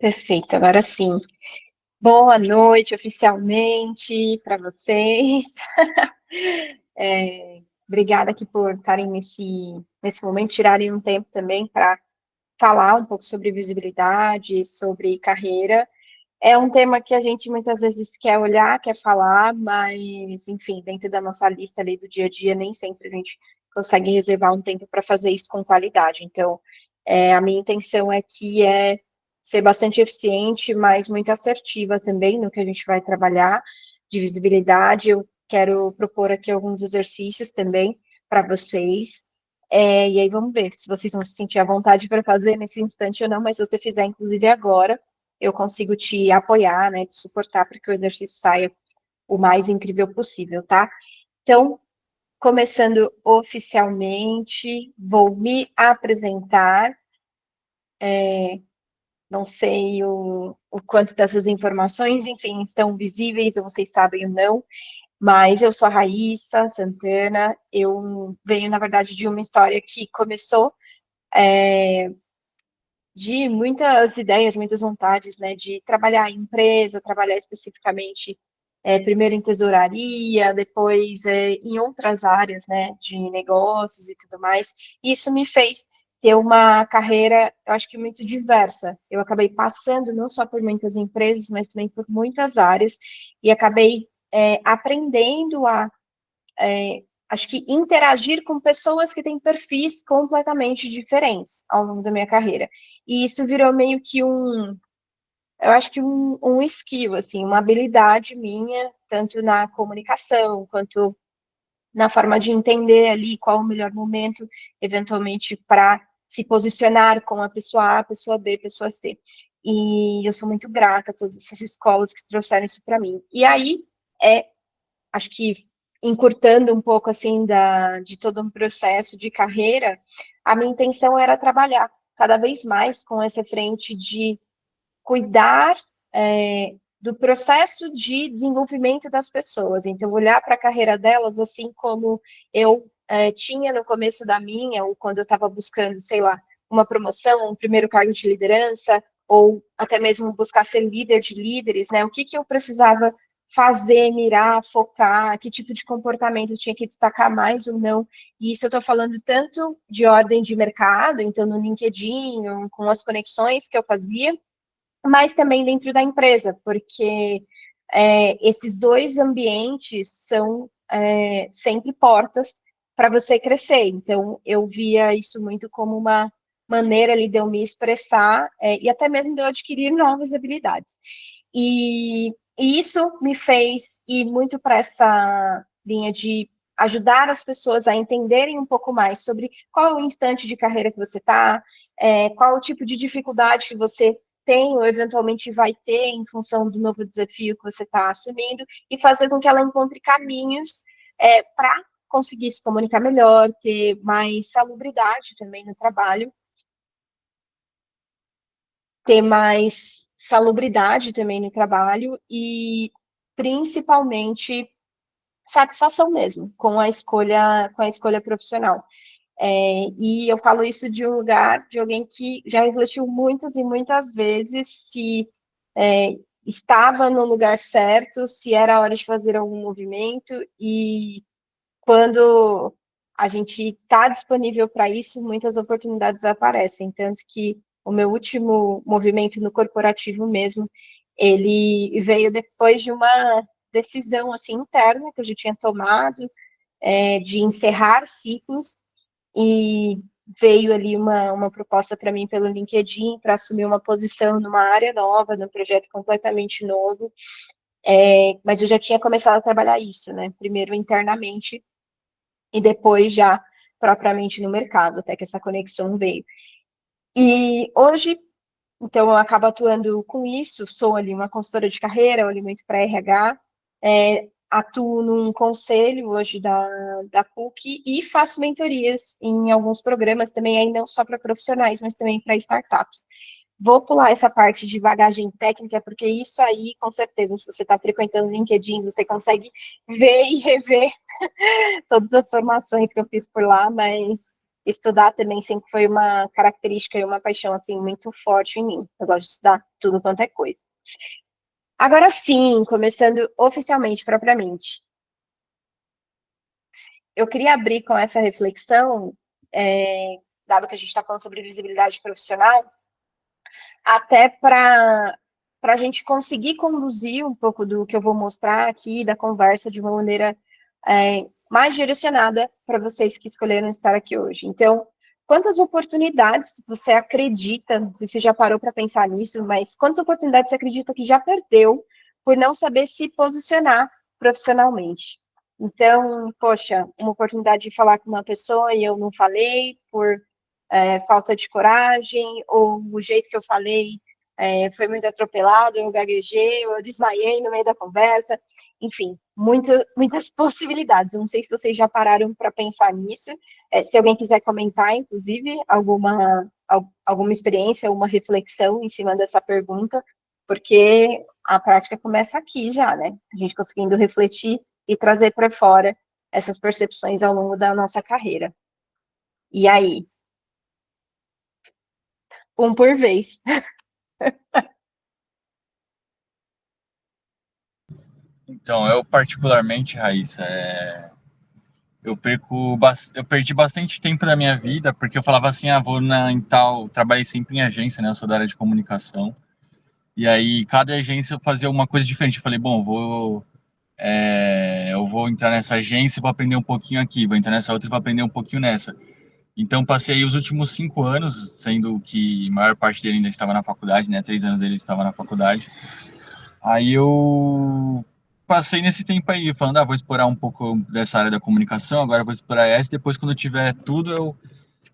Perfeito, agora sim. Boa noite, oficialmente, para vocês. Obrigada aqui por estarem nesse momento, tirarem um tempo também para falar um pouco sobre visibilidade, sobre carreira. É um tema que a gente muitas vezes quer olhar, quer falar, mas, enfim, dentro da nossa lista ali do dia a dia, nem sempre a gente consegue reservar um tempo para fazer isso com qualidade. Então, a minha intenção aqui é ser bastante eficiente, mas muito assertiva também no que a gente vai trabalhar de visibilidade. Eu quero propor aqui alguns exercícios também para vocês. E aí vamos ver se vocês vão se sentir à vontade para fazer nesse instante ou não, mas se você fizer, inclusive, agora, eu consigo te apoiar, né, te suportar para que o exercício saia o mais incrível possível, tá? Então, começando oficialmente, vou me apresentar. Não sei o quanto dessas informações, enfim, estão visíveis, ou vocês sabem ou não, mas eu sou a Raíssa Santana. Eu venho, na verdade, de uma história que começou de muitas ideias, muitas vontades, né, de trabalhar em empresa, trabalhar especificamente, primeiro em tesouraria, depois em outras áreas, né, de negócios e tudo mais. Isso me fez ter uma carreira, eu acho que muito diversa. Eu acabei passando não só por muitas empresas, mas também por muitas áreas, e acabei aprendendo a acho que interagir com pessoas que têm perfis completamente diferentes ao longo da minha carreira. E isso virou meio que eu acho que um skill, assim, uma habilidade minha, tanto na comunicação, quanto na forma de entender ali qual o melhor momento, eventualmente, para se posicionar com a pessoa A, pessoa B, pessoa C. E eu sou muito grata a todas essas escolas que trouxeram isso para mim. E aí, acho que encurtando um pouco assim de todo um processo de carreira, a minha intenção era trabalhar cada vez mais com essa frente de cuidar do processo de desenvolvimento das pessoas. Então, olhar para a carreira delas assim como eu tinha no começo da minha, ou quando eu estava buscando, sei lá, uma promoção, um primeiro cargo de liderança, ou até mesmo buscar ser líder de líderes, né? O que eu precisava fazer, mirar, focar, que tipo de comportamento eu tinha que destacar mais ou não. E isso eu estou falando tanto de ordem de mercado, então no LinkedIn, com as conexões que eu fazia, mas também dentro da empresa, porque esses dois ambientes são sempre portas para você crescer. Então, eu via isso muito como uma maneira ali de eu me expressar e até mesmo de eu adquirir novas habilidades. E isso me fez ir muito para essa linha de ajudar as pessoas a entenderem um pouco mais sobre qual é o instante de carreira que você está, qual o tipo de dificuldade que você tem ou eventualmente vai ter em função do novo desafio que você está assumindo, e fazer com que ela encontre caminhos para conseguir se comunicar melhor, ter mais salubridade também no trabalho, ter mais salubridade também no trabalho e principalmente satisfação mesmo com a escolha profissional. E eu falo isso de um lugar de alguém que já refletiu muitas e muitas vezes se estava no lugar certo, se era a hora de fazer algum movimento, e quando a gente está disponível para isso, muitas oportunidades aparecem, tanto que o meu último movimento no corporativo mesmo, ele veio depois de uma decisão assim interna que eu já tinha tomado, de encerrar ciclos, e veio ali uma proposta para mim pelo LinkedIn para assumir uma posição numa área nova, num projeto completamente novo, mas eu já tinha começado a trabalhar isso, né? Primeiro internamente e depois já propriamente no mercado, até que essa conexão veio. E hoje, então, eu acabo atuando com isso, sou ali uma consultora de carreira, olho muito para RH, atuo num conselho hoje da PUC e faço mentorias em alguns programas também, aí não só para profissionais, mas também para startups. Vou pular essa parte de bagagem técnica, porque isso aí, com certeza, se você está frequentando o LinkedIn, você consegue ver e rever todas as formações que eu fiz por lá, mas estudar também sempre foi uma característica e uma paixão, assim, muito forte em mim. Eu gosto de estudar tudo quanto é coisa. Agora sim, começando oficialmente, propriamente. Eu queria abrir com essa reflexão, dado que a gente está falando sobre visibilidade profissional, até para a gente conseguir conduzir um pouco do que eu vou mostrar aqui, da conversa, de uma maneira mais direcionada para vocês que escolheram estar aqui hoje. Então, quantas oportunidades você acredita, não sei se você já parou para pensar nisso, mas quantas oportunidades você acredita que já perdeu por não saber se posicionar profissionalmente? Então, poxa, uma oportunidade de falar com uma pessoa e eu não falei por falta de coragem, ou o jeito que eu falei foi muito atropelado, eu gaguejei, eu desmaiei no meio da conversa, enfim, muitas possibilidades. Eu não sei se vocês já pararam para pensar nisso. Se alguém quiser comentar, inclusive, alguma experiência, alguma reflexão em cima dessa pergunta, porque a prática começa aqui já, né? A gente conseguindo refletir e trazer para fora essas percepções ao longo da nossa carreira. E aí? Um por vez. Então, eu particularmente, Raíssa, eu perdi bastante tempo da minha vida porque eu falava assim, vou em tal, trabalhei sempre em agência, né? Eu sou da área de comunicação. E aí, cada agência eu fazia uma coisa diferente. Eu falei, bom, eu vou entrar nessa agência e vou aprender um pouquinho aqui, vou entrar nessa outra e vou aprender um pouquinho nessa. Então, passei os últimos 5 anos, sendo que a maior parte dele ainda estava na faculdade, né? 3 anos dele estava na faculdade. Aí eu passei nesse tempo aí, falando, vou explorar um pouco dessa área da comunicação, agora vou explorar essa, depois quando eu tiver tudo,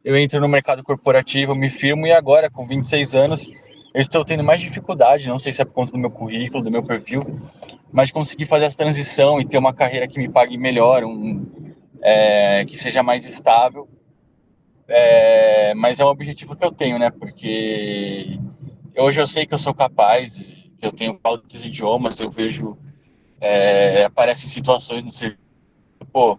eu entro no mercado corporativo, me firmo, e agora, com 26 anos, eu estou tendo mais dificuldade, não sei se é por conta do meu currículo, do meu perfil, mas de conseguir fazer essa transição e ter uma carreira que me pague melhor, que seja mais estável, mas é um objetivo que eu tenho, né, porque hoje eu sei que eu sou capaz, que eu tenho outros idiomas, eu vejo aparecem situações no serviço, pô,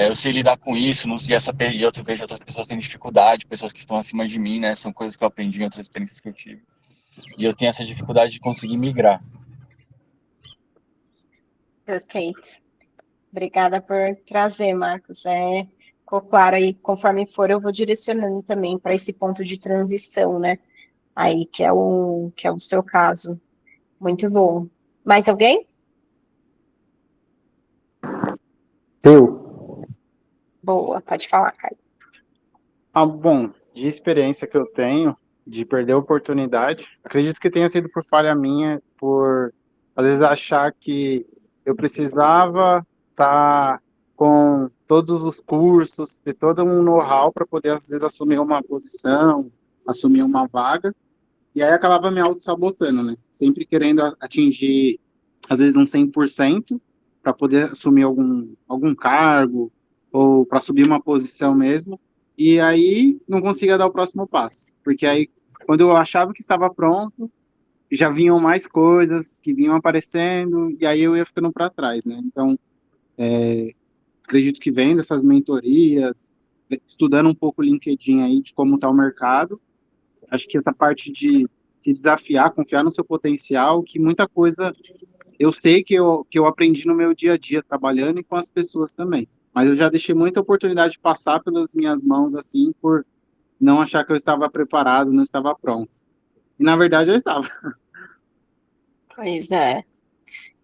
eu sei lidar com isso, não sei e eu vejo outras pessoas tendo dificuldade, pessoas que estão acima de mim, né? São coisas que eu aprendi em outras experiências que eu tive. E eu tenho essa dificuldade de conseguir migrar. Perfeito. Obrigada por trazer, Marcos. Ficou claro aí, conforme for, eu vou direcionando também para esse ponto de transição, né? Aí, que é o seu caso. Muito bom. Mais alguém? Eu? Boa, pode falar, Caio. Bom, de experiência que eu tenho, de perder a oportunidade, acredito que tenha sido por falha minha, por às vezes achar que eu precisava estar com todos os cursos, ter todo um know-how para poder, às vezes, assumir uma posição, assumir uma vaga, e aí acabava me auto-sabotando, né? Sempre querendo atingir, às vezes, um 100% para poder assumir algum cargo ou para subir uma posição mesmo, e aí não conseguia dar o próximo passo, porque aí, quando eu achava que estava pronto, já vinham mais coisas que vinham aparecendo, e aí eu ia ficando para trás, né? Então, acredito que vem dessas mentorias, estudando um pouco o LinkedIn aí de como está o mercado. Acho que essa parte de se desafiar, confiar no seu potencial, que muita coisa eu sei que eu aprendi no meu dia a dia, trabalhando e com as pessoas também. Mas eu já deixei muita oportunidade passar pelas minhas mãos, assim, por não achar que eu estava preparado, não estava pronto. E na verdade eu estava. Pois é.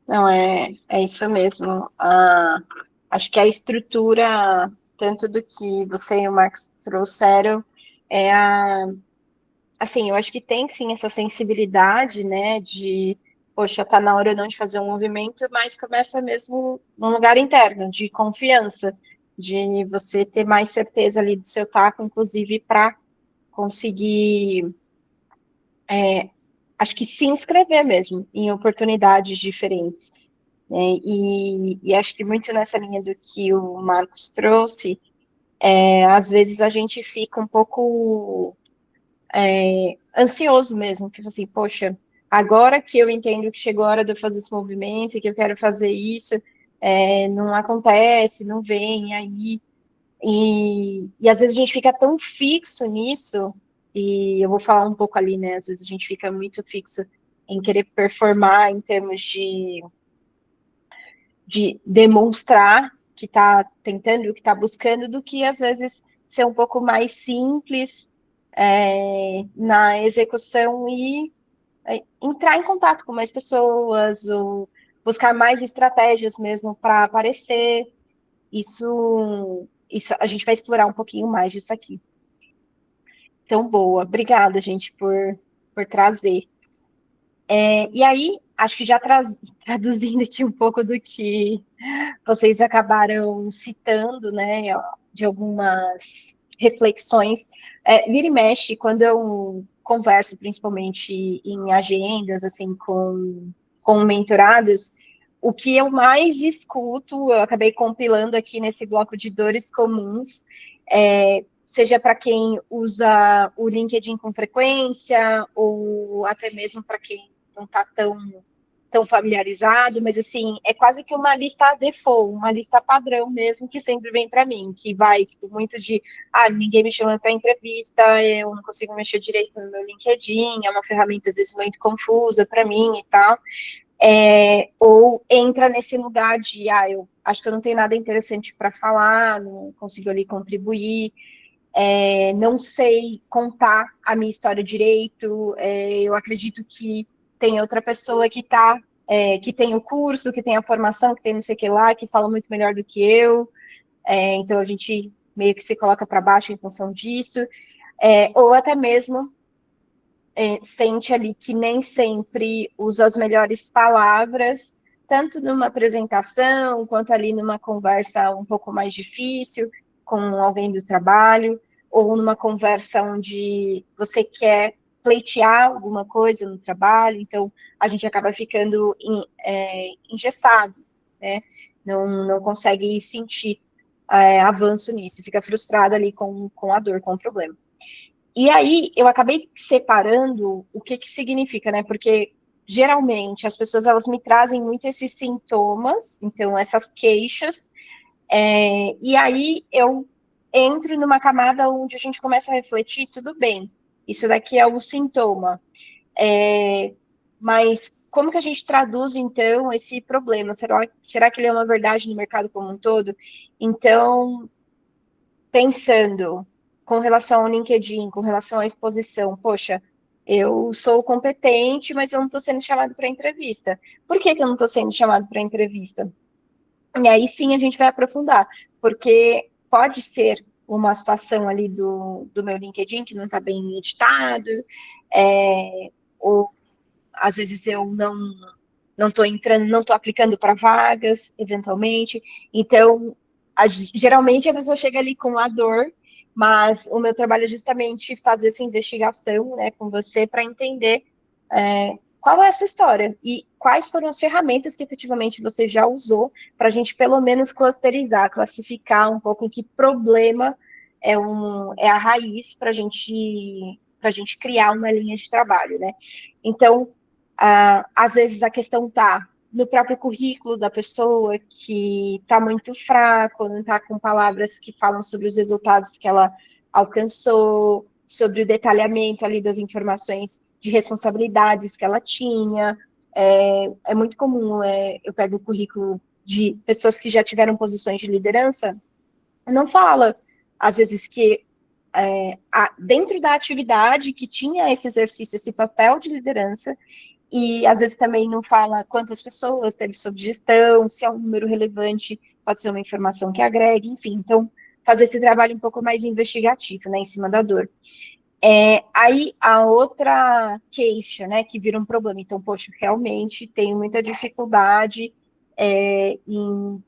Não, é isso mesmo. Acho que a estrutura, tanto do que você e o Marcos trouxeram, é a assim, eu acho que tem sim essa sensibilidade, né, de, poxa, tá na hora não de fazer um movimento, mas começa mesmo num lugar interno, de confiança, de você ter mais certeza ali do seu taco, inclusive para conseguir, acho que se inscrever mesmo em oportunidades diferentes, né, e acho que muito nessa linha do que o Marcos trouxe, às vezes a gente fica um pouco ansioso mesmo, que assim, poxa, agora que eu entendo que chegou a hora de eu fazer esse movimento e que eu quero fazer isso, não acontece, não vem, aí E às vezes a gente fica tão fixo nisso, e eu vou falar um pouco ali, né? Às vezes a gente fica muito fixo em querer performar em termos de demonstrar que está tentando, que está buscando, do que às vezes ser um pouco mais simples na execução e entrar em contato com mais pessoas, ou buscar mais estratégias mesmo para aparecer. Isso a gente vai explorar um pouquinho mais disso aqui. Então, boa. Obrigada, gente, por trazer. E aí, acho que já traduzindo aqui um pouco do que vocês acabaram citando, né, de algumas reflexões. Vira e mexe, quando eu converso, principalmente em agendas, assim, com mentorados, o que eu mais escuto, eu acabei compilando aqui nesse bloco de dores comuns, seja para quem usa o LinkedIn com frequência, ou até mesmo para quem não está tão familiarizado, mas assim, é quase que uma lista default, uma lista padrão mesmo, que sempre vem para mim, que vai, tipo, muito de, ninguém me chama para entrevista, eu não consigo mexer direito no meu LinkedIn, é uma ferramenta, às vezes, muito confusa para mim e tal, ou entra nesse lugar de, eu acho que eu não tenho nada interessante para falar, não consigo ali contribuir, não sei contar a minha história direito, eu acredito que tem outra pessoa que que tem o curso, que tem a formação, que tem não sei o que lá, que fala muito melhor do que eu, então a gente meio que se coloca para baixo em função disso, ou até mesmo sente ali que nem sempre usa as melhores palavras, tanto numa apresentação, quanto ali numa conversa um pouco mais difícil, com alguém do trabalho, ou numa conversa onde você quer pleitear alguma coisa no trabalho, então a gente acaba ficando engessado, né? Não consegue sentir avanço nisso, fica frustrado ali com a dor, com o problema. E aí, eu acabei separando o que significa, né? Porque, geralmente, as pessoas, elas me trazem muito esses sintomas, então, essas queixas, e aí eu entro numa camada onde a gente começa a refletir, tudo bem, isso daqui é o sintoma, mas como que a gente traduz, então, esse problema? Será que ele é uma verdade no mercado como um todo? Então, pensando com relação ao LinkedIn, com relação à exposição, poxa, eu sou competente, mas eu não estou sendo chamado para entrevista. Por que eu não estou sendo chamado para entrevista? E aí sim a gente vai aprofundar, porque pode ser uma situação ali do meu LinkedIn que não está bem editado, ou às vezes eu não estou entrando, não estou aplicando para vagas, eventualmente. Então, geralmente a pessoa chega ali com a dor, mas o meu trabalho é justamente fazer essa investigação, né, com você para entender qual é a sua história e quais foram as ferramentas que efetivamente você já usou para a gente pelo menos clusterizar, classificar um pouco em que problema é a raiz para a gente criar uma linha de trabalho, né? Então, às vezes a questão está no próprio currículo da pessoa, que está muito fraco, não está com palavras que falam sobre os resultados que ela alcançou, sobre o detalhamento ali das informações de responsabilidades que ela tinha. É muito comum, eu pego o currículo de pessoas que já tiveram posições de liderança, não fala, às vezes, que dentro da atividade que tinha esse exercício, esse papel de liderança, e às vezes também não fala quantas pessoas teve sob gestão, se é um número relevante, pode ser uma informação que agregue, enfim. Então, fazer esse trabalho um pouco mais investigativo, né, em cima da dor. Aí, a outra queixa, né, que vira um problema. Então, poxa, realmente tenho muita dificuldade em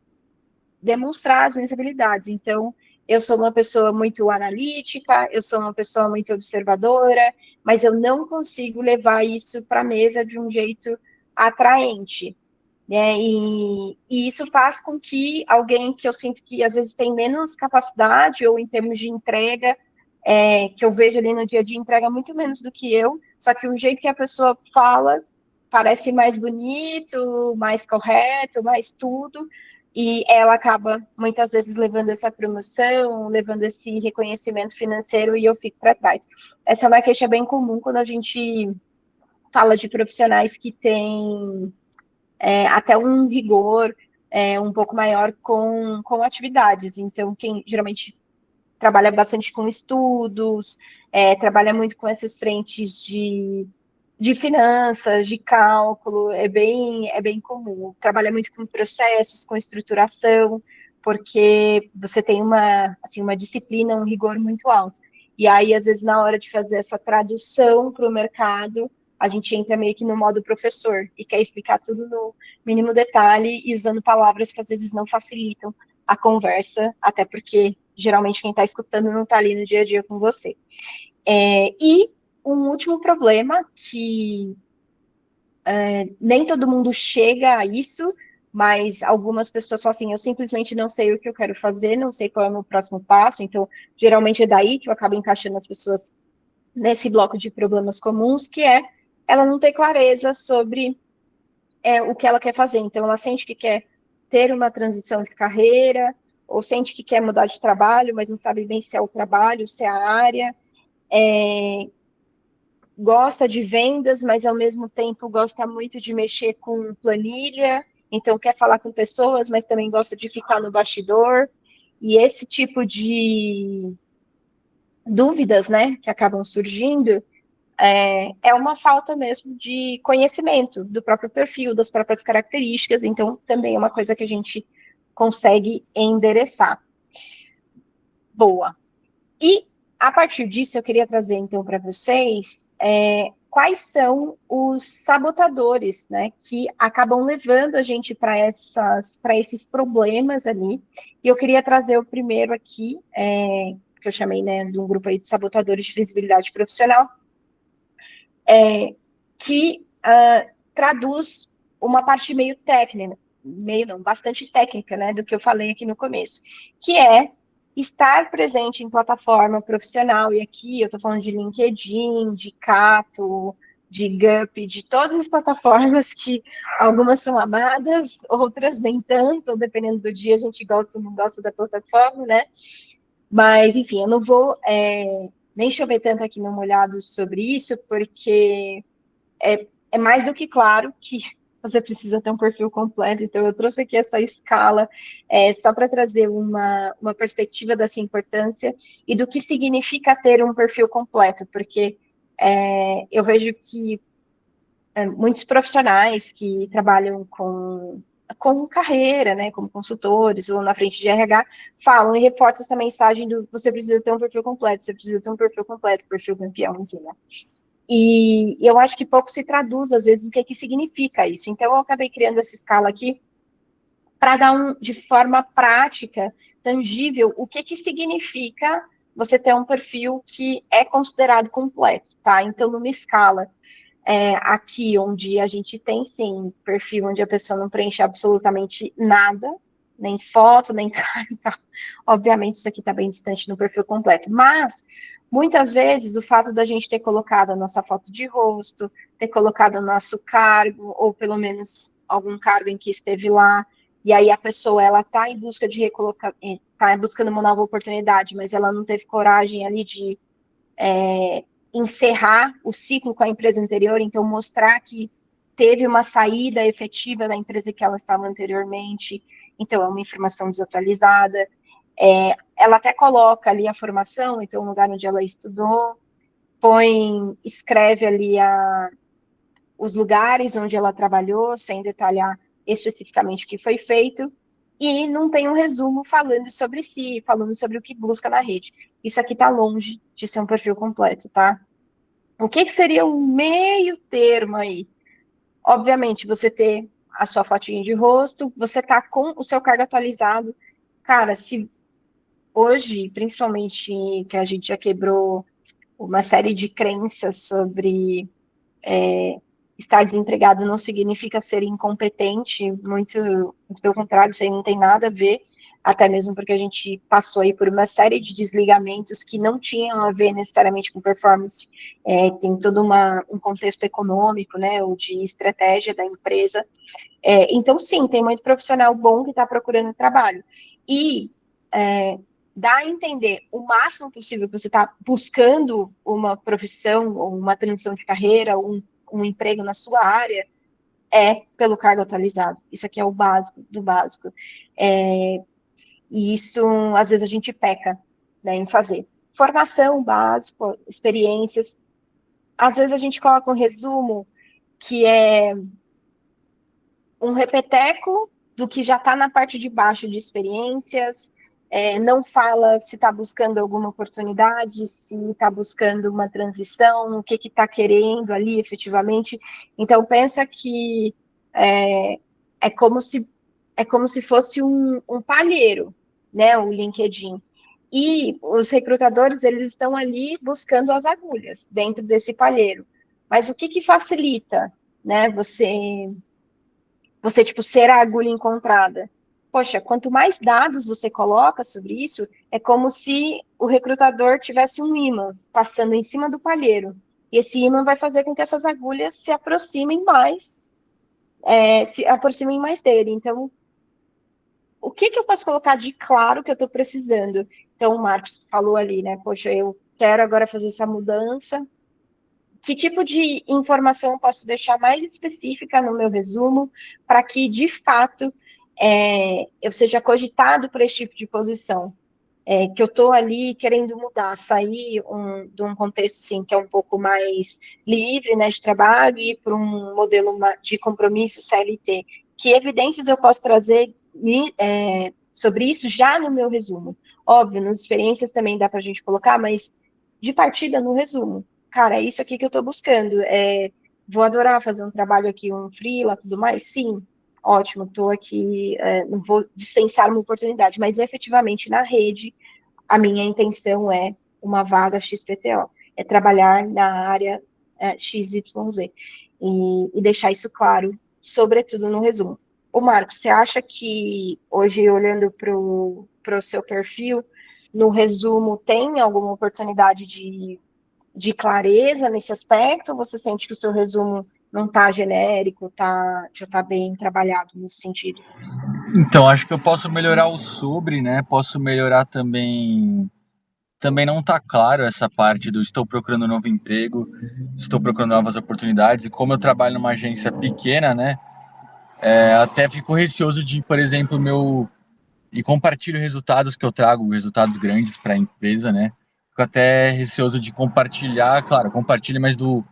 demonstrar as minhas habilidades. Então, eu sou uma pessoa muito analítica, eu sou uma pessoa muito observadora, mas eu não consigo levar isso para a mesa de um jeito atraente, né? E isso faz com que alguém que eu sinto que às vezes tem menos capacidade, ou em termos de entrega, que eu vejo ali no dia a dia, entrega muito menos do que eu, só que o jeito que a pessoa fala parece mais bonito, mais correto, mais tudo, e ela acaba, muitas vezes, levando essa promoção, levando esse reconhecimento financeiro, e eu fico para trás. Essa é uma queixa bem comum quando a gente fala de profissionais que têm até um rigor um pouco maior com atividades. Então, quem geralmente trabalha bastante com estudos, trabalha muito com essas frentes de finanças, de cálculo, é bem comum. Trabalha muito com processos, com estruturação, porque você tem assim, uma disciplina, um rigor muito alto. E aí, às vezes, na hora de fazer essa tradução para o mercado, a gente entra meio que no modo professor e quer explicar tudo no mínimo detalhe e usando palavras que às vezes não facilitam a conversa, até porque geralmente quem está escutando não está ali no dia a dia com você. E um último problema que nem todo mundo chega a isso, mas algumas pessoas falam assim, eu simplesmente não sei o que eu quero fazer, não sei qual é o meu próximo passo, então geralmente é daí que eu acabo encaixando as pessoas nesse bloco de problemas comuns, que é ela não ter clareza sobre o que ela quer fazer. Então, ela sente que quer ter uma transição de carreira, ou sente que quer mudar de trabalho, mas não sabe bem se é o trabalho, se é a área. Gosta de vendas, mas ao mesmo tempo gosta muito de mexer com planilha, então quer falar com pessoas, mas também gosta de ficar no bastidor. E esse tipo de dúvidas, né, que acabam surgindo, uma falta mesmo de conhecimento do próprio perfil, das próprias características, então também é uma coisa que a gente consegue endereçar. Boa. E a partir disso eu queria trazer então para vocês quais são os sabotadores, né, que acabam levando a gente para esses problemas ali. E eu queria trazer o primeiro aqui, que eu chamei, né, de um grupo aí de sabotadores de visibilidade profissional, que traduz uma parte meio técnica, meio não, bastante técnica, né, do que eu falei aqui no começo, que é estar presente em plataforma profissional, e aqui eu estou falando de LinkedIn, de Cato, de Gup, de todas as plataformas que algumas são amadas, outras nem tanto, dependendo do dia a gente gosta ou não gosta da plataforma, né? Mas, enfim, eu não vou nem chover tanto aqui no molhado sobre isso, porque é mais do que claro que você precisa ter um perfil completo, então eu trouxe aqui essa escala só para trazer uma perspectiva dessa importância e do que significa ter um perfil completo, porque eu vejo que muitos profissionais que trabalham com carreira, né, como consultores ou na frente de RH, falam e reforçam essa mensagem do você precisa ter um perfil completo, você precisa ter um perfil completo, perfil campeão, enfim, né? E eu acho que pouco se traduz, às vezes, o que significa isso. Então, eu acabei criando essa escala aqui para dar de forma prática, tangível, o que significa você ter um perfil que é considerado completo, tá? Então, numa escala aqui, onde a gente tem, sim, perfil onde a pessoa não preenche absolutamente nada, nem foto, nem cara e tal. Obviamente, isso aqui está bem distante no perfil completo. Mas, muitas vezes, o fato da gente ter colocado a nossa foto de rosto, ter colocado o nosso cargo, ou pelo menos algum cargo em que esteve lá, e aí a pessoa, ela está em busca de recolocar, está buscando uma nova oportunidade, mas ela não teve coragem ali de encerrar o ciclo com a empresa anterior, então mostrar que teve uma saída efetiva da empresa que ela estava anteriormente, então é uma informação desatualizada. Ela até coloca ali a formação, então o lugar onde ela estudou, escreve ali os lugares onde ela trabalhou, sem detalhar especificamente o que foi feito, e não tem um resumo falando sobre si, falando sobre o que busca na rede. Isso aqui está longe de ser um perfil completo, tá? O que seria um meio termo aí? Obviamente, você ter a sua fotinha de rosto, você tá com o seu cargo atualizado. Cara, se hoje, principalmente que a gente já quebrou uma série de crenças sobre estar desempregado não significa ser incompetente, muito pelo contrário, isso aí não tem nada a ver. até mesmo porque a gente passou aí por uma série de desligamentos que não tinham a ver necessariamente com performance, tem todo um contexto econômico, né, ou de estratégia da empresa. Então, sim, tem muito profissional bom que está procurando trabalho. E dá a entender o máximo possível que você está buscando uma profissão, ou uma transição de carreira, ou um emprego na sua área, pelo cargo atualizado. Isso aqui é o básico do básico. E isso, às vezes, a gente peca, né, em fazer. Formação básica, experiências. Às vezes a gente coloca um resumo que é um repeteco do que já está na parte de baixo de experiências, não fala se está buscando alguma oportunidade, se está buscando uma transição, o que está querendo ali efetivamente. Então, pensa que é como se fosse um palheiro, né, o LinkedIn. E os recrutadores, eles estão ali buscando as agulhas dentro desse palheiro. Mas o que facilita, né, você, tipo, ser a agulha encontrada? Poxa, quanto mais dados você coloca sobre isso, é como se o recrutador tivesse um ímã passando em cima do palheiro. E esse ímã vai fazer com que essas agulhas se aproximem mais, dele. Então, o que eu posso colocar de claro que eu estou precisando? Então, o Marcos falou ali, né? Poxa, eu quero agora fazer essa mudança. Que tipo de informação eu posso deixar mais específica no meu resumo para que, de fato, eu seja cogitado para esse tipo de posição? Que eu estou ali querendo mudar, sair de um contexto, sim, que é um pouco mais livre, né, de trabalho, e ir para um modelo de compromisso CLT. Que evidências eu posso trazer sobre isso já no meu resumo? Óbvio, nas experiências também dá para a gente colocar, mas de partida no resumo. Cara, é isso aqui que eu estou buscando. Vou adorar fazer um trabalho aqui, um freela, tudo mais? Sim, ótimo, estou aqui, não vou dispensar uma oportunidade, mas efetivamente na rede, a minha intenção é uma vaga XPTO, é trabalhar na área XYZ, e deixar isso claro, sobretudo no resumo. Ô, Marcos, você acha que hoje, olhando para o seu perfil, no resumo, tem alguma oportunidade de clareza nesse aspecto, ou você sente que o seu resumo não está genérico, já está bem trabalhado nesse sentido? Então, acho que eu posso melhorar o sobre, né? Posso melhorar também. Também não está claro essa parte do estou procurando um novo emprego, estou procurando novas oportunidades. E como eu trabalho numa agência pequena, né? Até fico receoso de, por exemplo, e compartilho resultados que eu trago, resultados grandes para a empresa, né? Fico até receoso de compartilhar, claro, compartilhe, mas do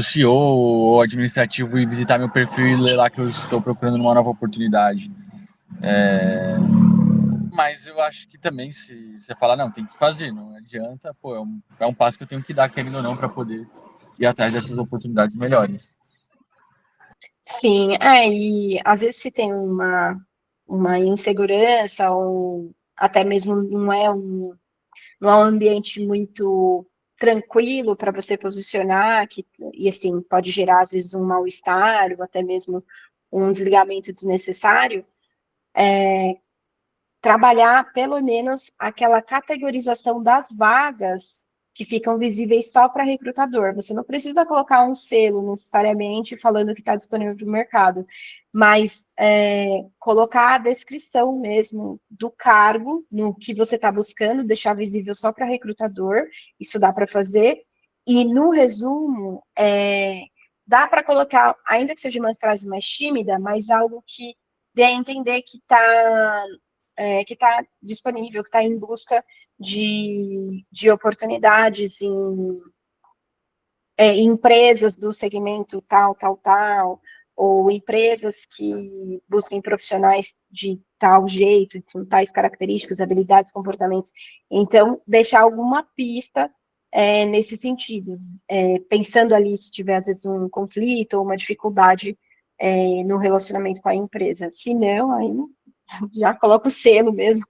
CEO ou administrativo e visitar meu perfil e ler lá que eu estou procurando uma nova oportunidade. Mas eu acho que também, se você falar, não, tem que fazer, não adianta, pô, é um passo que eu tenho que dar, querendo ou não, para poder ir atrás dessas oportunidades melhores. Sim, e às vezes se tem uma insegurança, ou até mesmo não é um ambiente muito tranquilo para você posicionar, e assim, pode gerar às vezes um mal-estar, ou até mesmo um desligamento desnecessário, trabalhar pelo menos aquela categorização das vagas que ficam visíveis só para recrutador. Você não precisa colocar um selo necessariamente falando que está disponível para o mercado, mas colocar a descrição mesmo do cargo, no que você está buscando, deixar visível só para recrutador, isso dá para fazer. E no resumo, dá para colocar, ainda que seja uma frase mais tímida, mas algo que dê a entender que está disponível, que está em busca de oportunidades em empresas do segmento tal, ou empresas que busquem profissionais de tal jeito, com tais características, habilidades, comportamentos. Então, deixar alguma pista nesse sentido, pensando ali se tiver, às vezes, um conflito ou uma dificuldade no relacionamento com a empresa. Se não, aí já coloca o selo mesmo.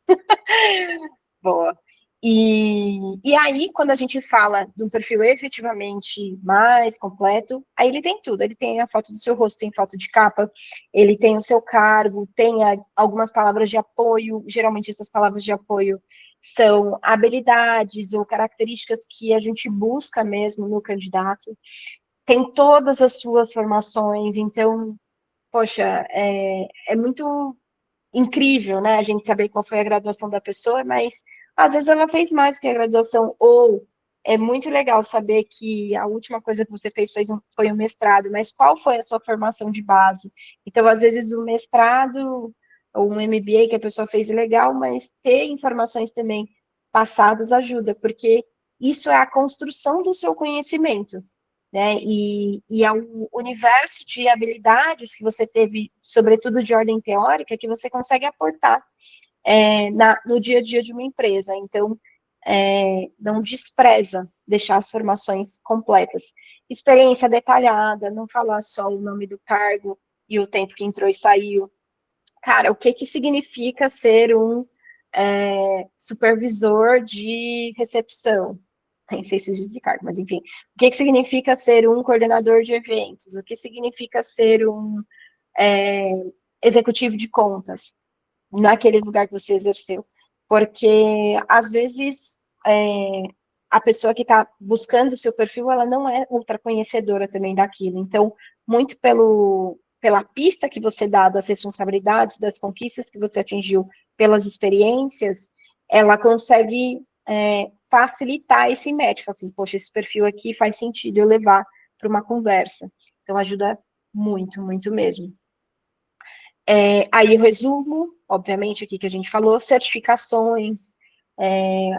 Boa. E aí, quando a gente fala de um perfil efetivamente mais completo, aí ele tem tudo. Ele tem a foto do seu rosto, tem foto de capa, ele tem o seu cargo, tem algumas palavras de apoio. Geralmente, essas palavras de apoio são habilidades ou características que a gente busca mesmo no candidato. Tem todas as suas formações, então, poxa, é muito incrível, né? A gente saber qual foi a graduação da pessoa, mas às vezes ela fez mais que a graduação, ou é muito legal saber que a última coisa que você fez foi um mestrado, mas qual foi a sua formação de base? Então, às vezes, o mestrado ou um MBA que a pessoa fez é legal, mas ter informações também passadas ajuda, porque isso é a construção do seu conhecimento, né? E é um universo de habilidades que você teve, sobretudo de ordem teórica, que você consegue aportar no dia a dia de uma empresa. Então, não despreza deixar as formações completas. Experiência detalhada, não falar só o nome do cargo e o tempo que entrou e saiu. Cara, o que que significa ser um supervisor de recepção? Nem sei se diz de cargo, mas enfim. O que que significa ser um coordenador de eventos? O que significa ser um é, executivo de contas naquele lugar que você exerceu? Porque, às vezes, a pessoa que está buscando o seu perfil, ela não é ultra conhecedora também daquilo. Então, muito pela pista que você dá das responsabilidades, das conquistas que você atingiu, pelas experiências, ela consegue facilitar esse match. Assim, poxa, esse perfil aqui faz sentido eu levar para uma conversa. Então, ajuda muito, muito mesmo. Aí o resumo, obviamente, aqui que a gente falou, certificações,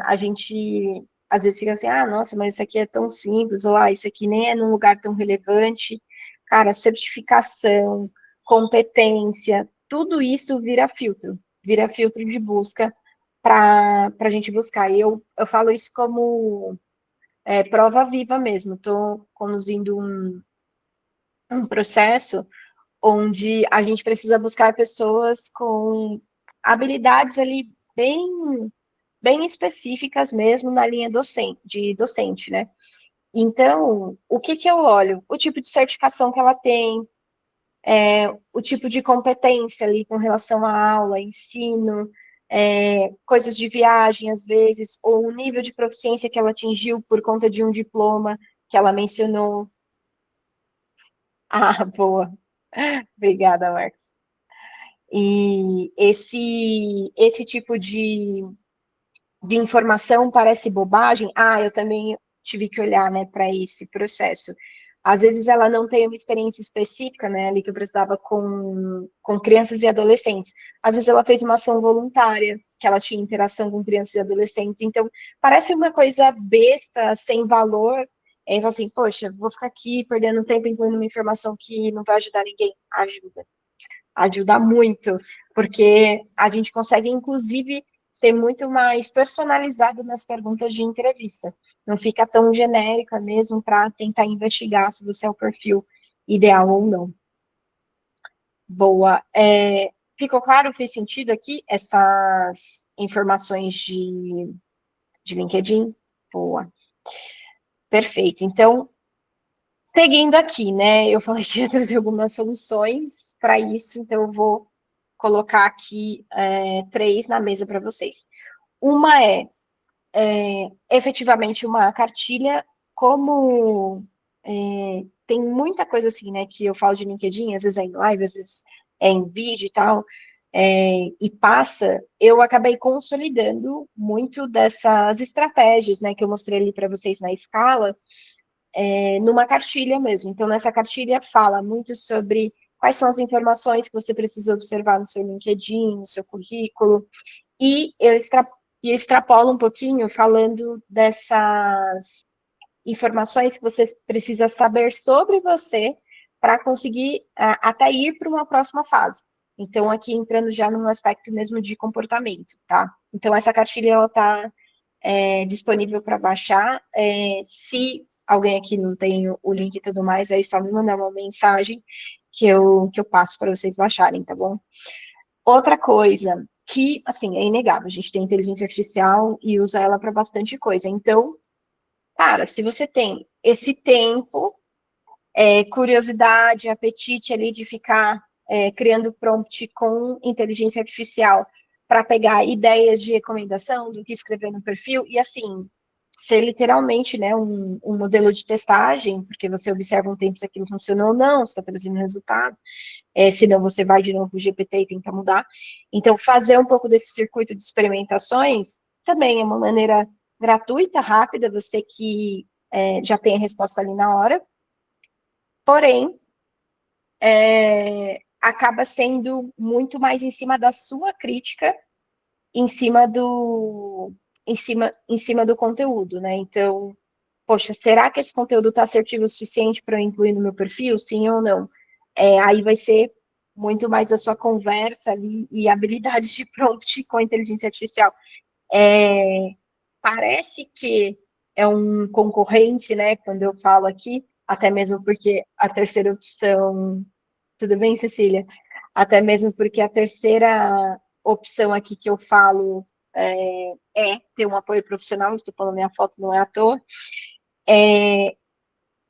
a gente às vezes fica assim, ah, nossa, mas isso aqui é tão simples, ou isso aqui nem é num lugar tão relevante. Cara, certificação, competência, tudo isso vira filtro de busca para a gente buscar. E eu falo isso como prova viva mesmo, estou conduzindo um processo onde a gente precisa buscar pessoas com habilidades ali bem específicas mesmo na linha docente, né? Então, o que que eu olho? O tipo de certificação que ela tem, o tipo de competência ali com relação à aula, ensino, coisas de viagem, às vezes, ou o nível de proficiência que ela atingiu por conta de um diploma que ela mencionou. Ah, boa. Obrigada, Marcos. E esse tipo de informação parece bobagem. Ah, eu também tive que olhar, né, para esse processo. Às vezes ela não tem uma experiência específica, né, ali que eu precisava com crianças e adolescentes. Às vezes ela fez uma ação voluntária, que ela tinha interação com crianças e adolescentes. Então, parece uma coisa besta, sem valor. Aí fala assim, poxa, vou ficar aqui perdendo tempo incluindo uma informação que não vai ajudar ninguém. Ajuda muito, porque a gente consegue, inclusive, ser muito mais personalizado nas perguntas de entrevista. Não fica tão genérica mesmo para tentar investigar se você é o perfil ideal ou não. Boa. Ficou claro? Fez sentido aqui essas informações de LinkedIn? Boa. Perfeito. Então, seguindo aqui, né? Eu falei que ia trazer algumas soluções para isso, então eu vou colocar aqui 3 na mesa para vocês. Uma efetivamente uma cartilha, como tem muita coisa assim, né, que eu falo de LinkedIn, às vezes é em live, às vezes é em vídeo e tal, e passa, eu acabei consolidando muito dessas estratégias, né, que eu mostrei ali para vocês na escala, numa cartilha mesmo. Então, nessa cartilha fala muito sobre quais são as informações que você precisa observar no seu LinkedIn, no seu currículo, e eu extrapolo um pouquinho falando dessas informações que você precisa saber sobre você para conseguir até ir para uma próxima fase. Então, aqui entrando já num aspecto mesmo de comportamento, tá? Então, essa cartilha, ela está disponível para baixar. Se alguém aqui não tem o link e tudo mais, aí só me mandar uma mensagem que eu passo para vocês baixarem, tá bom? Outra coisa, que, assim, é inegável, a gente tem inteligência artificial e usa ela para bastante coisa. Então, cara, se você tem esse tempo, curiosidade, apetite ali de ficar criando prompt com inteligência artificial para pegar ideias de recomendação do que escrever no perfil, e assim, ser literalmente, né, um modelo de testagem, porque você observa um tempo se aquilo funcionou ou não, se está trazendo resultado, senão você vai de novo para o GPT e tenta mudar. Então, fazer um pouco desse circuito de experimentações também é uma maneira gratuita, rápida, você que já tem a resposta ali na hora, porém, acaba sendo muito mais em cima da sua crítica, em cima do conteúdo, né? Então, poxa, será que esse conteúdo está assertivo o suficiente para eu incluir no meu perfil? Sim ou não? Aí vai ser muito mais a sua conversa ali e habilidade de prompt com a inteligência artificial. Parece que é um concorrente, né? Quando eu falo aqui, até mesmo porque a terceira opção. Tudo bem, Cecília? Até mesmo porque a terceira opção aqui que eu falo ter um apoio profissional, estou falando minha foto, não é à toa.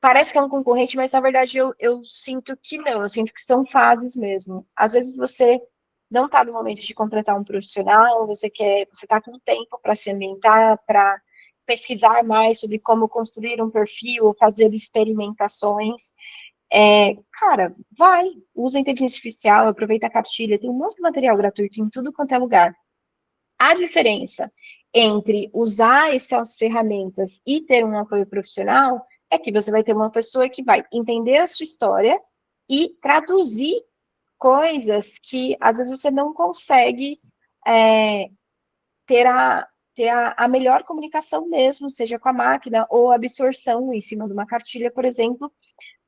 Parece que é um concorrente, mas na verdade eu sinto que não, eu sinto que são fases mesmo. Às vezes você não está no momento de contratar um profissional, você está com tempo para se ambientar, para pesquisar mais sobre como construir um perfil, fazer experimentações. Cara, usa a inteligência artificial, aproveita a cartilha, tem um monte de material gratuito em tudo quanto é lugar. A diferença entre usar essas ferramentas e ter um apoio profissional é que você vai ter uma pessoa que vai entender a sua história e traduzir coisas que às vezes você não consegue ter a melhor comunicação mesmo, seja com a máquina ou absorção em cima de uma cartilha, por exemplo,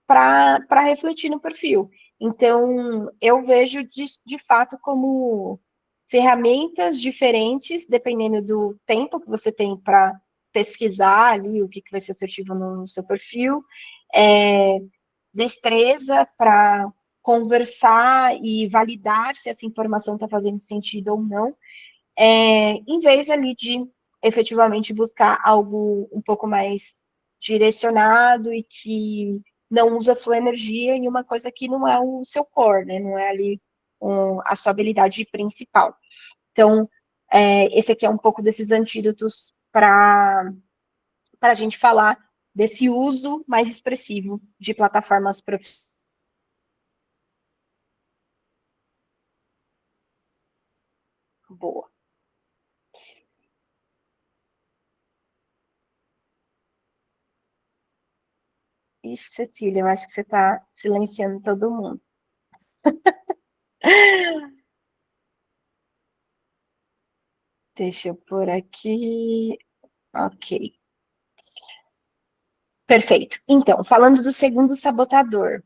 para refletir no perfil. Então, eu vejo de fato como ferramentas diferentes, dependendo do tempo que você tem para pesquisar ali o que vai ser assertivo no seu perfil, destreza para conversar e validar se essa informação está fazendo sentido ou não, em vez ali de efetivamente buscar algo um pouco mais direcionado e que não usa a sua energia em uma coisa que não é o seu core, né? Não é ali a sua habilidade principal. Então, esse aqui é um pouco desses antídotos para a gente falar desse uso mais expressivo de plataformas profissionais. Boa. Ixi, Cecília, eu acho que você está silenciando todo mundo. Deixa eu pôr aqui. Ok. Perfeito. Então, falando do segundo sabotador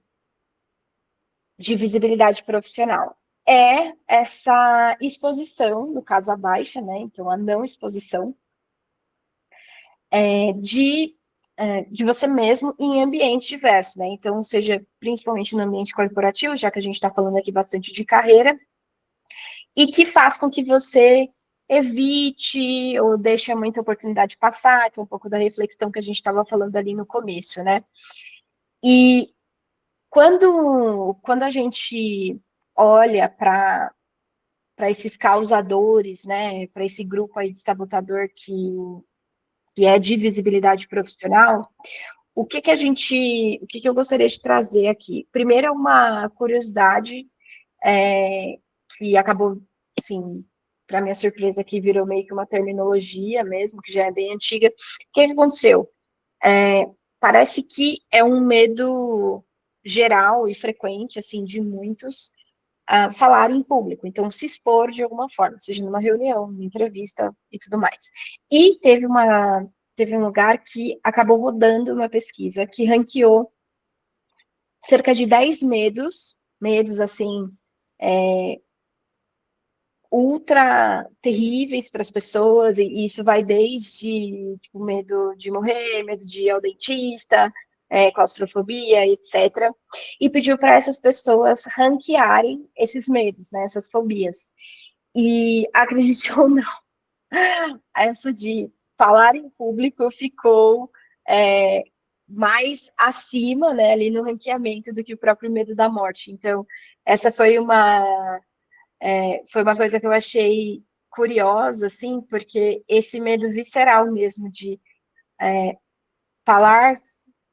de visibilidade profissional, é essa exposição, no caso a baixa, né? Então, a não exposição de você mesmo em ambientes diversos, né? Então, seja principalmente no ambiente corporativo, já que a gente está falando aqui bastante de carreira, e que faz com que você evite ou deixe muita oportunidade passar, que é um pouco da reflexão que a gente estava falando ali no começo, né? E quando a gente olha para esses causadores, né, para esse grupo aí de sabotador que é de visibilidade profissional, o que eu gostaria de trazer aqui? Primeiro é uma curiosidade que acabou, assim, para minha surpresa, que virou meio que uma terminologia mesmo, que já é bem antiga. O que aconteceu? Parece que é um medo geral e frequente, assim, de muitos, falar em público, então se expor de alguma forma, seja numa reunião, numa entrevista e tudo mais. E teve um lugar que acabou rodando uma pesquisa que ranqueou cerca de 10 medos assim, ultra terríveis para as pessoas, e isso vai desde tipo, medo de morrer, medo de ir ao dentista, claustrofobia, etc. E pediu para essas pessoas ranquearem esses medos, né, essas fobias. E acredite ou não, essa de falar em público ficou mais acima, né, ali no ranqueamento do que o próprio medo da morte. Então, essa foi uma coisa que eu achei curiosa, assim, porque esse medo visceral mesmo de falar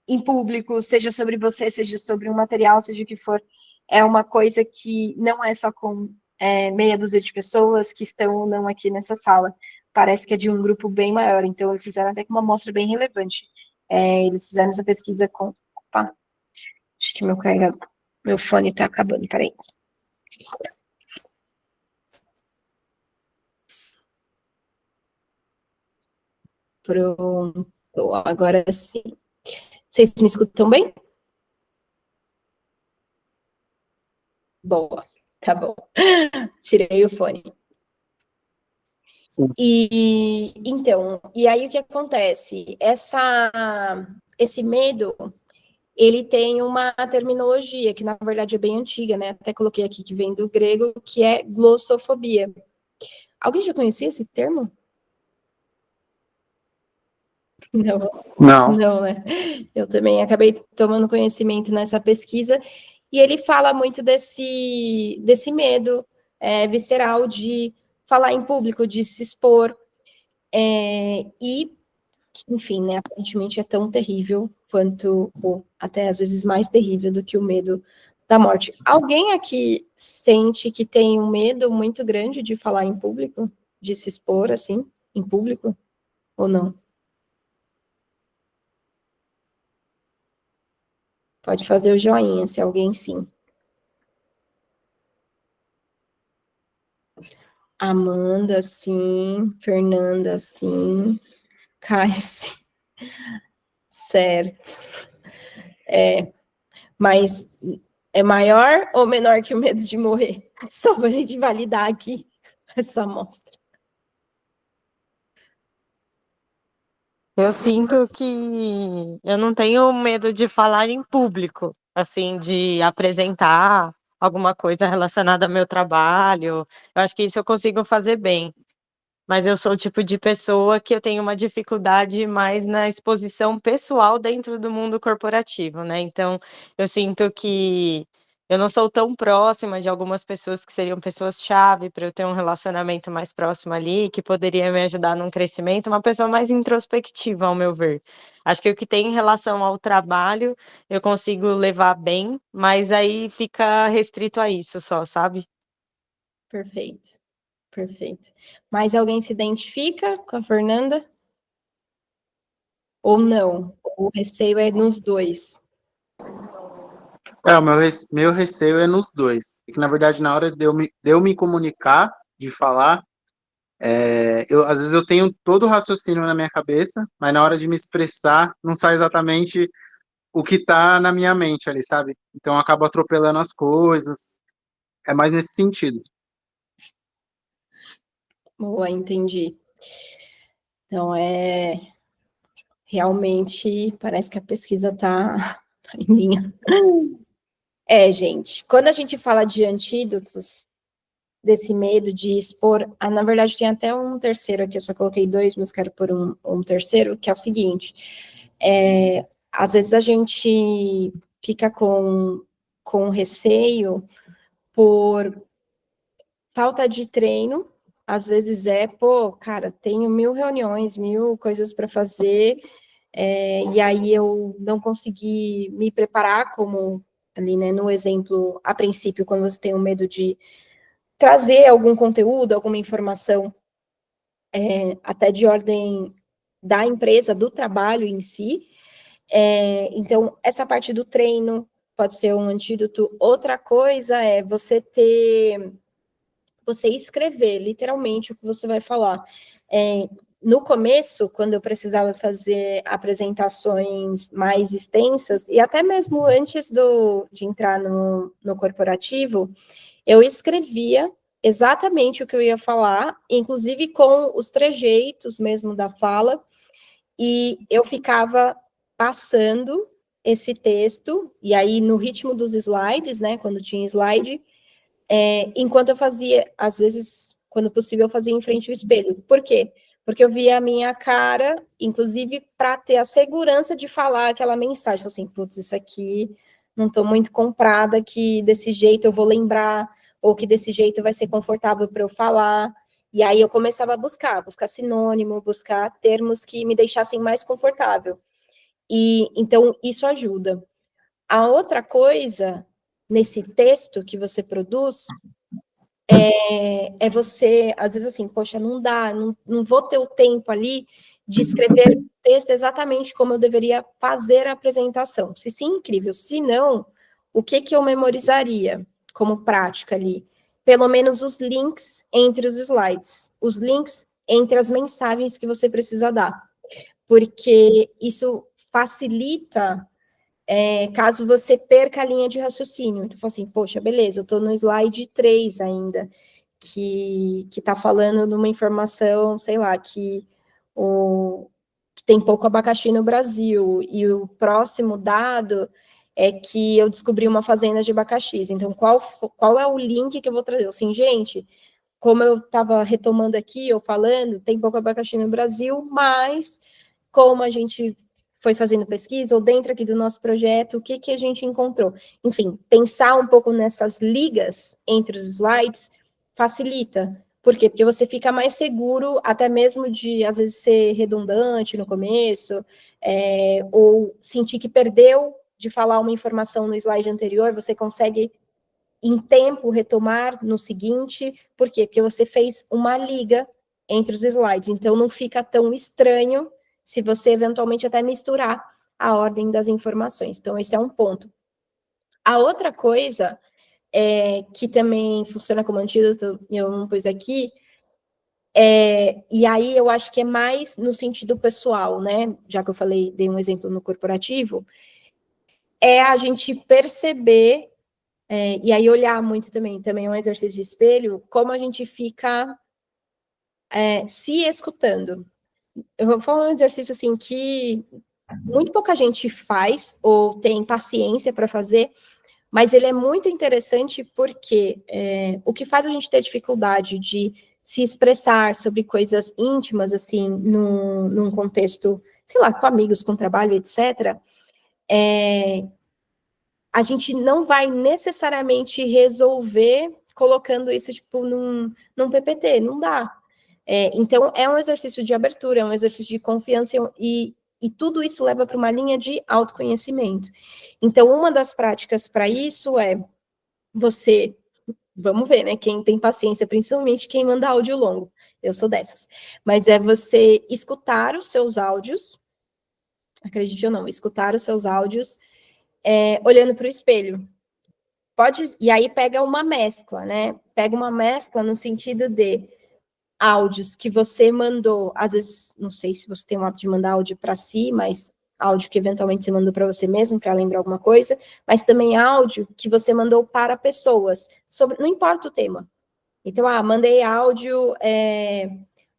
em público, seja sobre você, seja sobre um material, seja o que for, é uma coisa que não é só com meia dúzia de pessoas que estão ou não aqui nessa sala. Parece que é de um grupo bem maior, então eles fizeram até com uma amostra bem relevante. Eles fizeram essa pesquisa com. Opa, acho que meu fone está acabando, peraí. Pronto, agora sim. Vocês me escutam bem? Boa, tá bom. Tirei o fone. Sim. E aí o que acontece? Esse medo, ele tem uma terminologia que na verdade é bem antiga, né? Até coloquei aqui que vem do grego, que é glossofobia. Alguém já conhecia esse termo? Não, Não. não, né? Eu também acabei tomando conhecimento nessa pesquisa, e ele fala muito desse medo visceral de falar em público, de se expor, e, enfim, né, aparentemente é tão terrível quanto, ou até às vezes mais terrível do que o medo da morte. Alguém aqui sente que tem um medo muito grande de falar em público, de se expor, assim, em público, ou não? Pode fazer o joinha, se alguém sim. Amanda, sim. Fernanda, sim. Caio, sim. Certo. Mas é maior ou menor que o medo de morrer? Só para a gente validar aqui essa amostra. Eu sinto que eu não tenho medo de falar em público, assim, de apresentar alguma coisa relacionada ao meu trabalho. Eu acho que isso eu consigo fazer bem. Mas eu sou o tipo de pessoa que eu tenho uma dificuldade mais na exposição pessoal dentro do mundo corporativo, né? Então, eu sinto que eu não sou tão próxima de algumas pessoas que seriam pessoas-chave para eu ter um relacionamento mais próximo ali, que poderia me ajudar num crescimento, uma pessoa mais introspectiva, ao meu ver. Acho que o que tem em relação ao trabalho, eu consigo levar bem, mas aí fica restrito a isso só, sabe? Perfeito, perfeito. Mais alguém se identifica com a Fernanda? Ou não? O receio é nos dois. Meu receio é nos dois. É que, na verdade, na hora de eu me comunicar, de falar, às vezes eu tenho todo o raciocínio na minha cabeça, mas na hora de me expressar, não sai exatamente o que está na minha mente ali, sabe? Então eu acabo atropelando as coisas. É mais nesse sentido. Boa, entendi. Então, realmente, parece que a pesquisa está em linha. Gente, quando a gente fala de antídotos desse medo de expor, na verdade tem até um terceiro aqui, eu só coloquei dois, mas quero pôr um terceiro, que é o seguinte, às vezes a gente fica com receio por falta de treino, às vezes cara, tenho 1000 reuniões, 1000 coisas para fazer, e aí eu não consegui me preparar como ali, né, no exemplo, a princípio, quando você tem um medo de trazer algum conteúdo, alguma informação, até de ordem da empresa, do trabalho em si. Então, essa parte do treino pode ser um antídoto. Outra coisa é você escrever literalmente o que você vai falar. No começo, quando eu precisava fazer apresentações mais extensas, e até mesmo antes de entrar no corporativo, eu escrevia exatamente o que eu ia falar, inclusive com os trejeitos mesmo da fala, e eu ficava passando esse texto, e aí no ritmo dos slides, né, quando tinha slide, enquanto eu fazia, às vezes, quando possível, eu fazia em frente ao espelho. Por quê? Porque eu via a minha cara, inclusive para ter a segurança de falar aquela mensagem. Eu assim, putz, isso aqui não estou muito comprada, que desse jeito eu vou lembrar, ou que desse jeito vai ser confortável para eu falar. E aí eu começava a buscar sinônimo, buscar termos que me deixassem mais confortável. E então isso ajuda. A outra coisa, nesse texto que você produz, é você, às vezes assim, poxa, não dá, não vou ter o tempo ali de escrever o texto exatamente como eu deveria fazer a apresentação. Se sim, incrível. Se não, o que eu memorizaria como prática ali? Pelo menos os links entre os slides, os links entre as mensagens que você precisa dar, porque isso facilita caso você perca a linha de raciocínio. Então, assim, poxa, beleza, eu estou no slide 3 ainda, que está falando de uma informação, sei lá, que tem pouco abacaxi no Brasil, e o próximo dado é que eu descobri uma fazenda de abacaxis. Então, qual é o link que eu vou trazer? Assim, gente, como eu estava retomando aqui, ou falando, tem pouco abacaxi no Brasil, mas como a gente foi fazendo pesquisa, ou dentro aqui do nosso projeto, o que a gente encontrou? Enfim, pensar um pouco nessas ligas entre os slides facilita. Por quê? Porque você fica mais seguro, até mesmo de, às vezes, ser redundante no começo, ou sentir que perdeu de falar uma informação no slide anterior, você consegue em tempo retomar no seguinte. Por quê? Porque você fez uma liga entre os slides, então não fica tão estranho se você eventualmente até misturar a ordem das informações. Então, esse é um ponto. A outra coisa que também funciona como antídoto, eu não pus aqui, e aí eu acho que é mais no sentido pessoal, né? Já que eu falei, dei um exemplo no corporativo, é a gente perceber e aí olhar muito também é um exercício de espelho, como a gente fica se escutando. Eu vou falar um exercício assim que muito pouca gente faz ou tem paciência para fazer, mas ele é muito interessante porque o que faz a gente ter dificuldade de se expressar sobre coisas íntimas, assim, num contexto, sei lá, com amigos, com trabalho, etc., a gente não vai necessariamente resolver colocando isso, tipo, num PPT, não dá. Então, é um exercício de abertura, é um exercício de confiança, e tudo isso leva para uma linha de autoconhecimento. Então, uma das práticas para isso é você, vamos ver, né, quem tem paciência, principalmente quem manda áudio longo, eu sou dessas, mas é você escutar os seus áudios, acredite ou não, escutar os seus áudios, olhando para o espelho. E aí pega uma mescla, né? Pega uma mescla no sentido de áudios que você mandou, às vezes, não sei se você tem o hábito de mandar áudio para si, mas áudio que eventualmente você mandou para você mesmo, para lembrar alguma coisa, mas também áudio que você mandou para pessoas, não importa o tema. Então, mandei áudio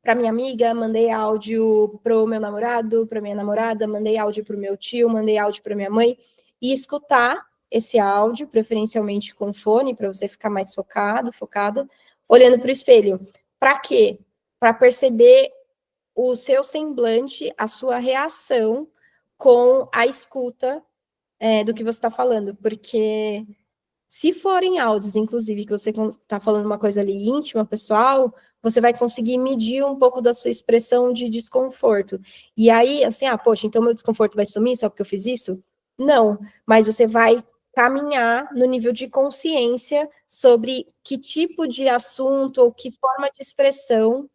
para minha amiga, mandei áudio para o meu namorado, para minha namorada, mandei áudio para o meu tio, mandei áudio para minha mãe, e escutar esse áudio, preferencialmente com fone, para você ficar mais focada, olhando para o espelho. Para quê? Para perceber o seu semblante, a sua reação com a escuta do que você está falando, porque se forem áudios, inclusive, que você está falando uma coisa ali íntima, pessoal, você vai conseguir medir um pouco da sua expressão de desconforto. E aí, assim, poxa, então meu desconforto vai sumir só porque eu fiz isso? Não, mas você vai caminhar no nível de consciência sobre que tipo de assunto ou que forma de expressão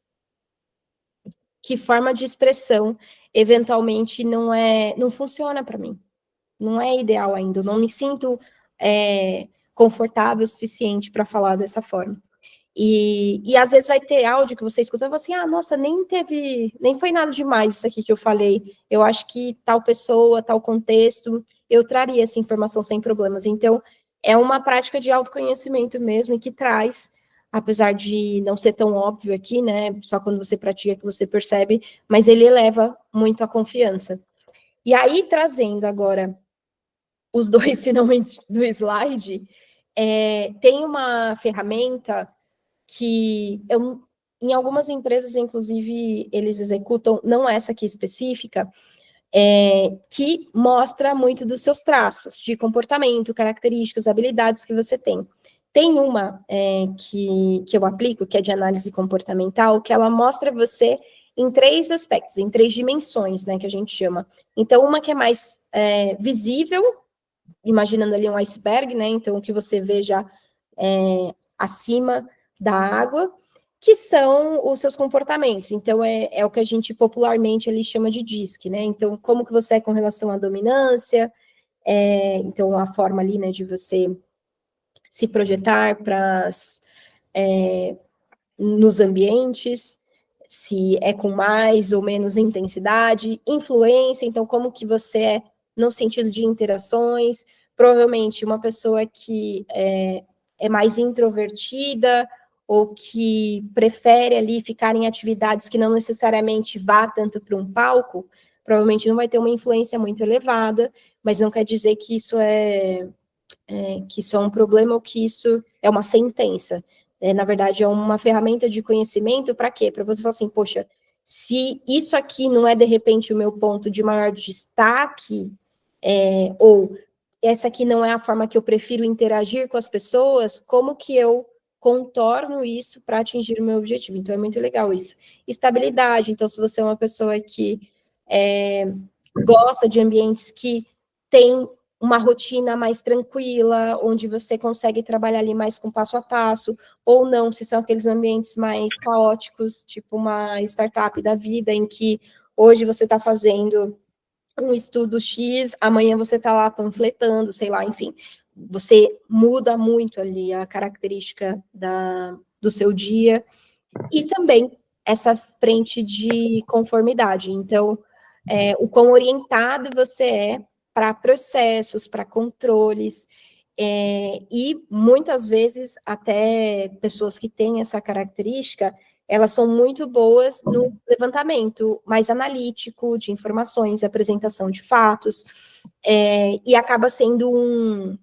eventualmente não funciona para mim. Não é ideal ainda, eu não me sinto confortável o suficiente para falar dessa forma. E às vezes vai ter áudio que você escuta e fala assim, nossa, nem foi nada demais isso aqui que eu falei, eu acho que tal pessoa, tal contexto, eu traria essa informação sem problemas. Então, é uma prática de autoconhecimento mesmo, e que traz, apesar de não ser tão óbvio aqui, né, só quando você pratica que você percebe, mas ele eleva muito a confiança. E aí, trazendo agora os dois finalmente do slide, tem uma ferramenta que em algumas empresas, inclusive, eles executam, não essa aqui específica, que mostra muito dos seus traços de comportamento, características, habilidades que você tem. Tem uma que eu aplico, que é de análise comportamental, que ela mostra você em 3 aspectos, em 3 dimensões, né, que a gente chama. Então, uma que é mais visível, imaginando ali um iceberg, né, então o que você vê já acima da água, que são os seus comportamentos. Então, é o que a gente popularmente ali chama de DISC, né? Então, como que você é com relação à dominância, então, a forma ali, né, de você se projetar nos ambientes, se é com mais ou menos intensidade, influência, então, como que você é no sentido de interações, provavelmente uma pessoa que é mais introvertida, ou que prefere ali ficar em atividades que não necessariamente vá tanto para um palco, provavelmente não vai ter uma influência muito elevada, mas não quer dizer que isso que isso é um problema ou que isso é uma sentença. Na verdade, é uma ferramenta de conhecimento para quê? Para você falar assim, poxa, se isso aqui não é, de repente, o meu ponto de maior destaque, ou essa aqui não é a forma que eu prefiro interagir com as pessoas, como que eu contorno isso para atingir o meu objetivo? Então, é muito legal isso. Estabilidade, então, se você é uma pessoa que gosta de ambientes que tem uma rotina mais tranquila, onde você consegue trabalhar ali mais com passo a passo, ou não, se são aqueles ambientes mais caóticos, tipo uma startup da vida, em que hoje você está fazendo um estudo X, amanhã você está lá panfletando, sei lá, enfim, você muda muito ali a característica do seu dia, e também essa frente de conformidade, então, o quão orientado você é para processos, para controles, e muitas vezes até pessoas que têm essa característica, elas são muito boas no levantamento mais analítico de informações, apresentação de fatos, e acaba sendo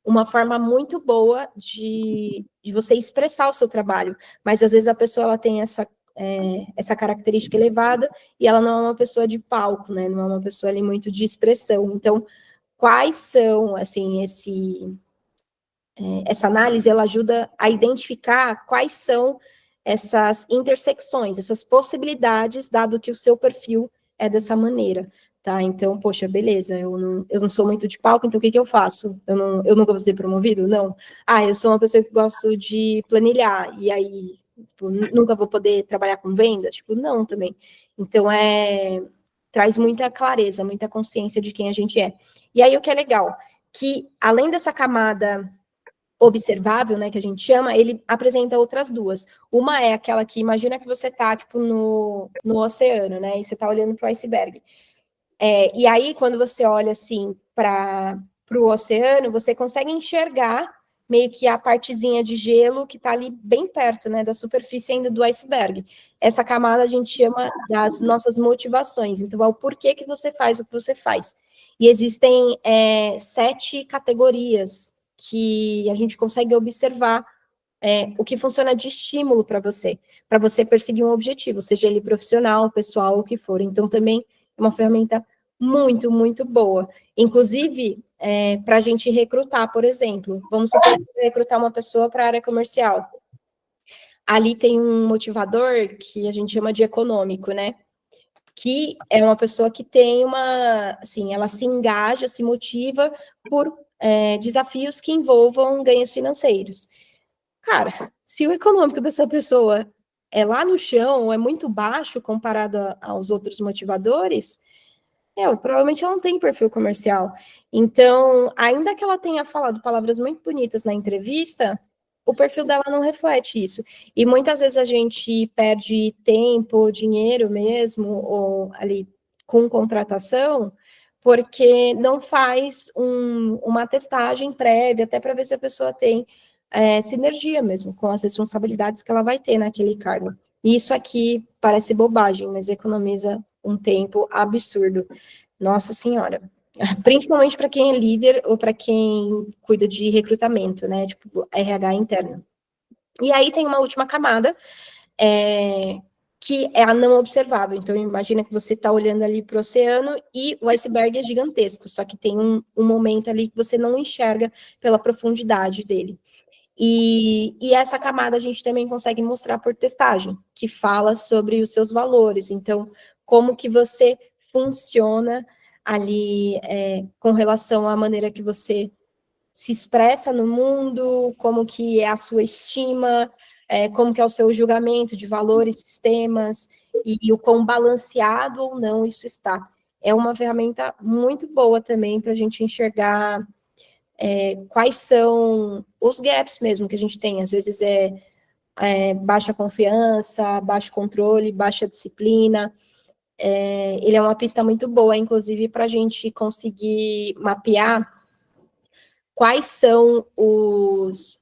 uma forma muito boa de você expressar o seu trabalho, mas às vezes a pessoa ela tem essa característica elevada e ela não é uma pessoa de palco, né? Não é uma pessoa ali muito de expressão. Então, quais são, assim, essa análise, ela ajuda a identificar quais são essas intersecções, essas possibilidades, dado que o seu perfil é dessa maneira, tá? Então, poxa, beleza, eu não sou muito de palco, então o que que eu faço? Eu nunca vou ser promovido? Não. Ah, eu sou uma pessoa que gosto de planilhar, e aí, tipo, nunca vou poder trabalhar com vendas? Tipo, não, também. Então, traz muita clareza, muita consciência de quem a gente é. E aí, o que é legal, que além dessa camada observável, né, que a gente chama, ele apresenta outras 2. Uma é aquela que, imagina que você tá, tipo, no oceano, né, e você tá olhando para o iceberg. E aí, quando você olha, assim, para o oceano, você consegue enxergar meio que a partezinha de gelo que tá ali bem perto, né, da superfície ainda do iceberg. Essa camada a gente chama das nossas motivações. Então, é o porquê que você faz o que você faz. E existem 7 categorias que a gente consegue observar o que funciona de estímulo para você perseguir um objetivo, seja ele profissional, pessoal, o que for. Então, também é uma ferramenta muito, muito boa. Inclusive, para a gente recrutar, por exemplo, vamos supor que recrutar uma pessoa para a área comercial. Ali tem um motivador que a gente chama de econômico, né? Que é uma pessoa que tem assim, ela se engaja, se motiva por desafios que envolvam ganhos financeiros. Cara, se o econômico dessa pessoa é lá no chão, ou é muito baixo comparado aos outros motivadores, provavelmente ela não tem perfil comercial. Então, ainda que ela tenha falado palavras muito bonitas na entrevista, o perfil dela não reflete isso. E muitas vezes a gente perde tempo, dinheiro mesmo, ou ali com contratação, porque não faz uma testagem prévia, até para ver se a pessoa tem sinergia mesmo com as responsabilidades que ela vai ter naquele cargo. E isso aqui parece bobagem, mas economiza um tempo absurdo. Nossa Senhora. Principalmente para quem é líder ou para quem cuida de recrutamento, né? Tipo, RH interno. E aí tem uma última camada, que é a não observável. Então, imagina que você está olhando ali para o oceano e o iceberg é gigantesco, só que tem um momento ali que você não enxerga pela profundidade dele. E essa camada a gente também consegue mostrar por testagem, que fala sobre os seus valores. Então, como que você funciona ali com relação à maneira que você se expressa no mundo, como que é a sua estima, como que é o seu julgamento de valores, sistemas, e o quão balanceado ou não isso está. É uma ferramenta muito boa também para a gente enxergar quais são os gaps mesmo que a gente tem. Às vezes baixa confiança, baixo controle, baixa disciplina. Ele é uma pista muito boa, inclusive, para a gente conseguir mapear quais são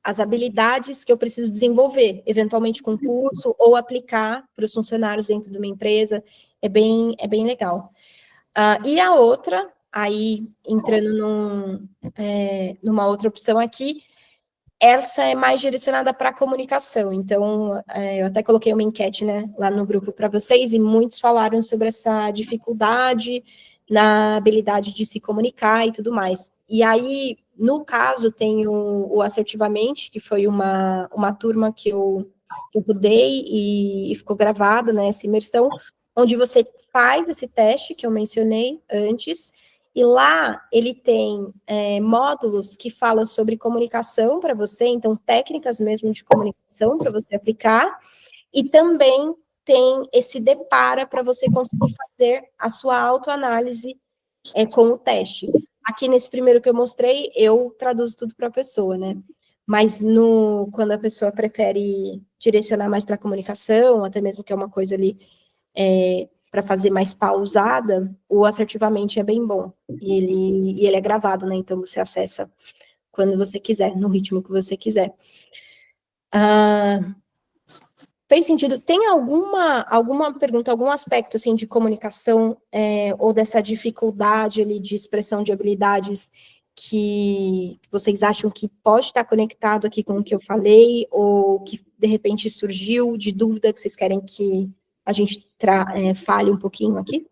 as habilidades que eu preciso desenvolver, eventualmente com curso, ou aplicar para os funcionários dentro de uma empresa. É bem legal. E a outra, aí entrando numa outra opção aqui, essa é mais direcionada para a comunicação. Então, eu até coloquei uma enquete, né, lá no grupo para vocês, e muitos falaram sobre essa dificuldade na habilidade de se comunicar e tudo mais. E aí, no caso, tem o Assertivamente, que foi uma turma que eu rodei e ficou gravada, né, essa imersão, onde você faz esse teste que eu mencionei antes, e lá ele tem módulos que falam sobre comunicação para você, então técnicas mesmo de comunicação para você aplicar, e também tem esse depara para você conseguir fazer a sua autoanálise com o teste. Aqui nesse primeiro que eu mostrei, eu traduzo tudo para a pessoa, né? Mas quando a pessoa prefere direcionar mais para a comunicação, até mesmo que é uma coisa ali para fazer mais pausada, o Assertivamente é bem bom. E ele é gravado, né? Então você acessa quando você quiser, no ritmo que você quiser. Fez sentido? Tem alguma pergunta, algum aspecto assim de comunicação ou dessa dificuldade ali de expressão de habilidades que vocês acham que pode estar conectado aqui com o que eu falei, ou que de repente surgiu de dúvida que vocês querem que a gente fale um pouquinho aqui?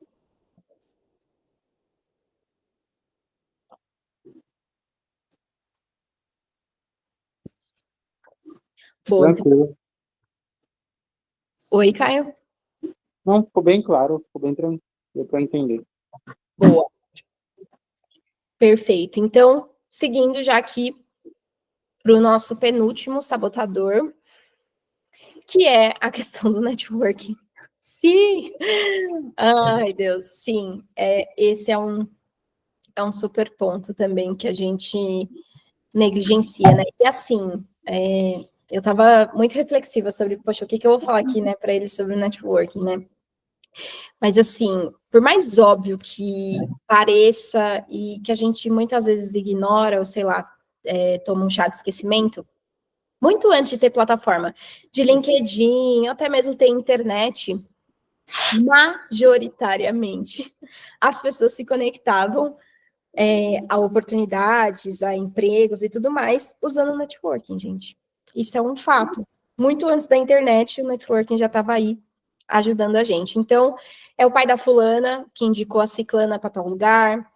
Boa. Tranquilo. Oi, Caio? Não, ficou bem claro, ficou bem tranquilo, deu para entender. Boa. Perfeito. Então, seguindo já aqui para o nosso penúltimo sabotador, que é a questão do networking. Sim! Ai, Deus, sim. Esse é um super ponto também que a gente negligencia, né? E assim, eu estava muito reflexiva sobre, poxa, o que eu vou falar aqui, né, para eles sobre o networking, né? Mas assim, por mais óbvio que pareça e que a gente muitas vezes ignora, ou sei lá, toma um chá de esquecimento, muito antes de ter plataforma de LinkedIn, até mesmo ter internet, majoritariamente as pessoas se conectavam a oportunidades, a empregos e tudo mais, usando o networking, gente. Isso é um fato. Muito antes da internet, o networking já estava aí ajudando a gente. Então, é o pai da fulana que indicou a ciclana para tal lugar,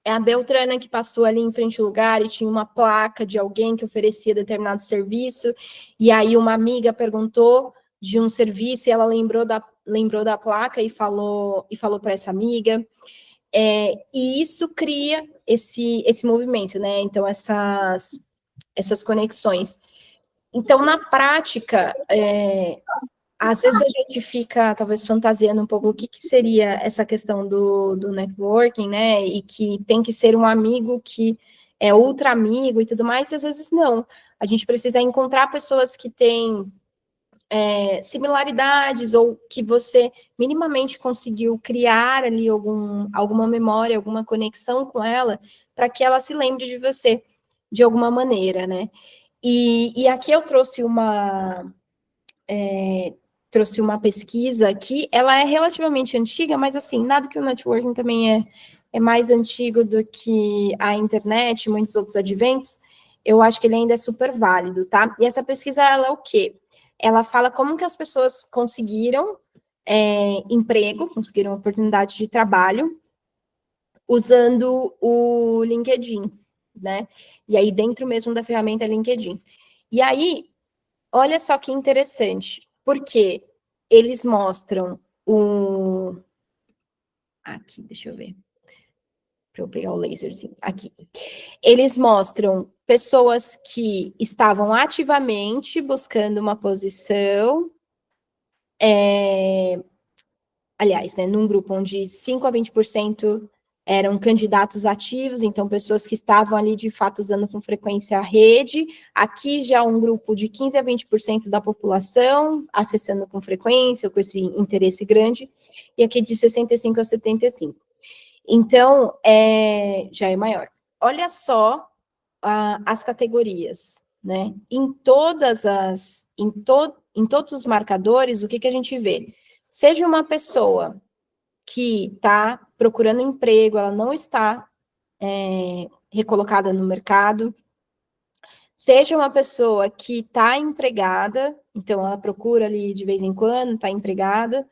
é a Beltrana que passou ali em frente ao lugar e tinha uma placa de alguém que oferecia determinado serviço, e aí uma amiga perguntou de um serviço e ela lembrou da placa e falou para essa amiga. E isso cria esse movimento, né? Então, essas conexões. Então, na prática, às vezes a gente fica, talvez, fantasiando um pouco o que seria essa questão do networking, né? E que tem que ser um amigo que é ultra amigo e tudo mais, e às vezes não. A gente precisa encontrar pessoas que têm similaridades, ou que você minimamente conseguiu criar ali alguma memória, alguma conexão com ela, para que ela se lembre de você de alguma maneira, né? E aqui eu trouxe uma pesquisa que ela é relativamente antiga, mas assim, nada que o networking também é mais antigo do que a internet, muitos outros adventos, eu acho que ele ainda é super válido, tá? E essa pesquisa, ela é o quê? ela fala como que as pessoas conseguiram emprego, conseguiram oportunidade de trabalho, usando o LinkedIn, né? E aí, dentro mesmo da ferramenta LinkedIn. E aí, olha só que interessante, porque eles mostram aqui, deixa eu ver, para eu pegar o laserzinho, aqui. Eles mostram pessoas que estavam ativamente buscando uma posição, aliás, né, num grupo onde 5 a 20% eram candidatos ativos, então pessoas que estavam ali de fato usando com frequência a rede. Aqui já um grupo de 15 a 20% da população acessando com frequência, ou com esse interesse grande, e aqui de 65 a 75. Então, já é maior. Olha só as categorias, né? Em todos os marcadores, o que a gente vê? Seja uma pessoa que está procurando emprego, ela não está recolocada no mercado, seja uma pessoa que está empregada, então ela procura ali de vez em quando, está empregada,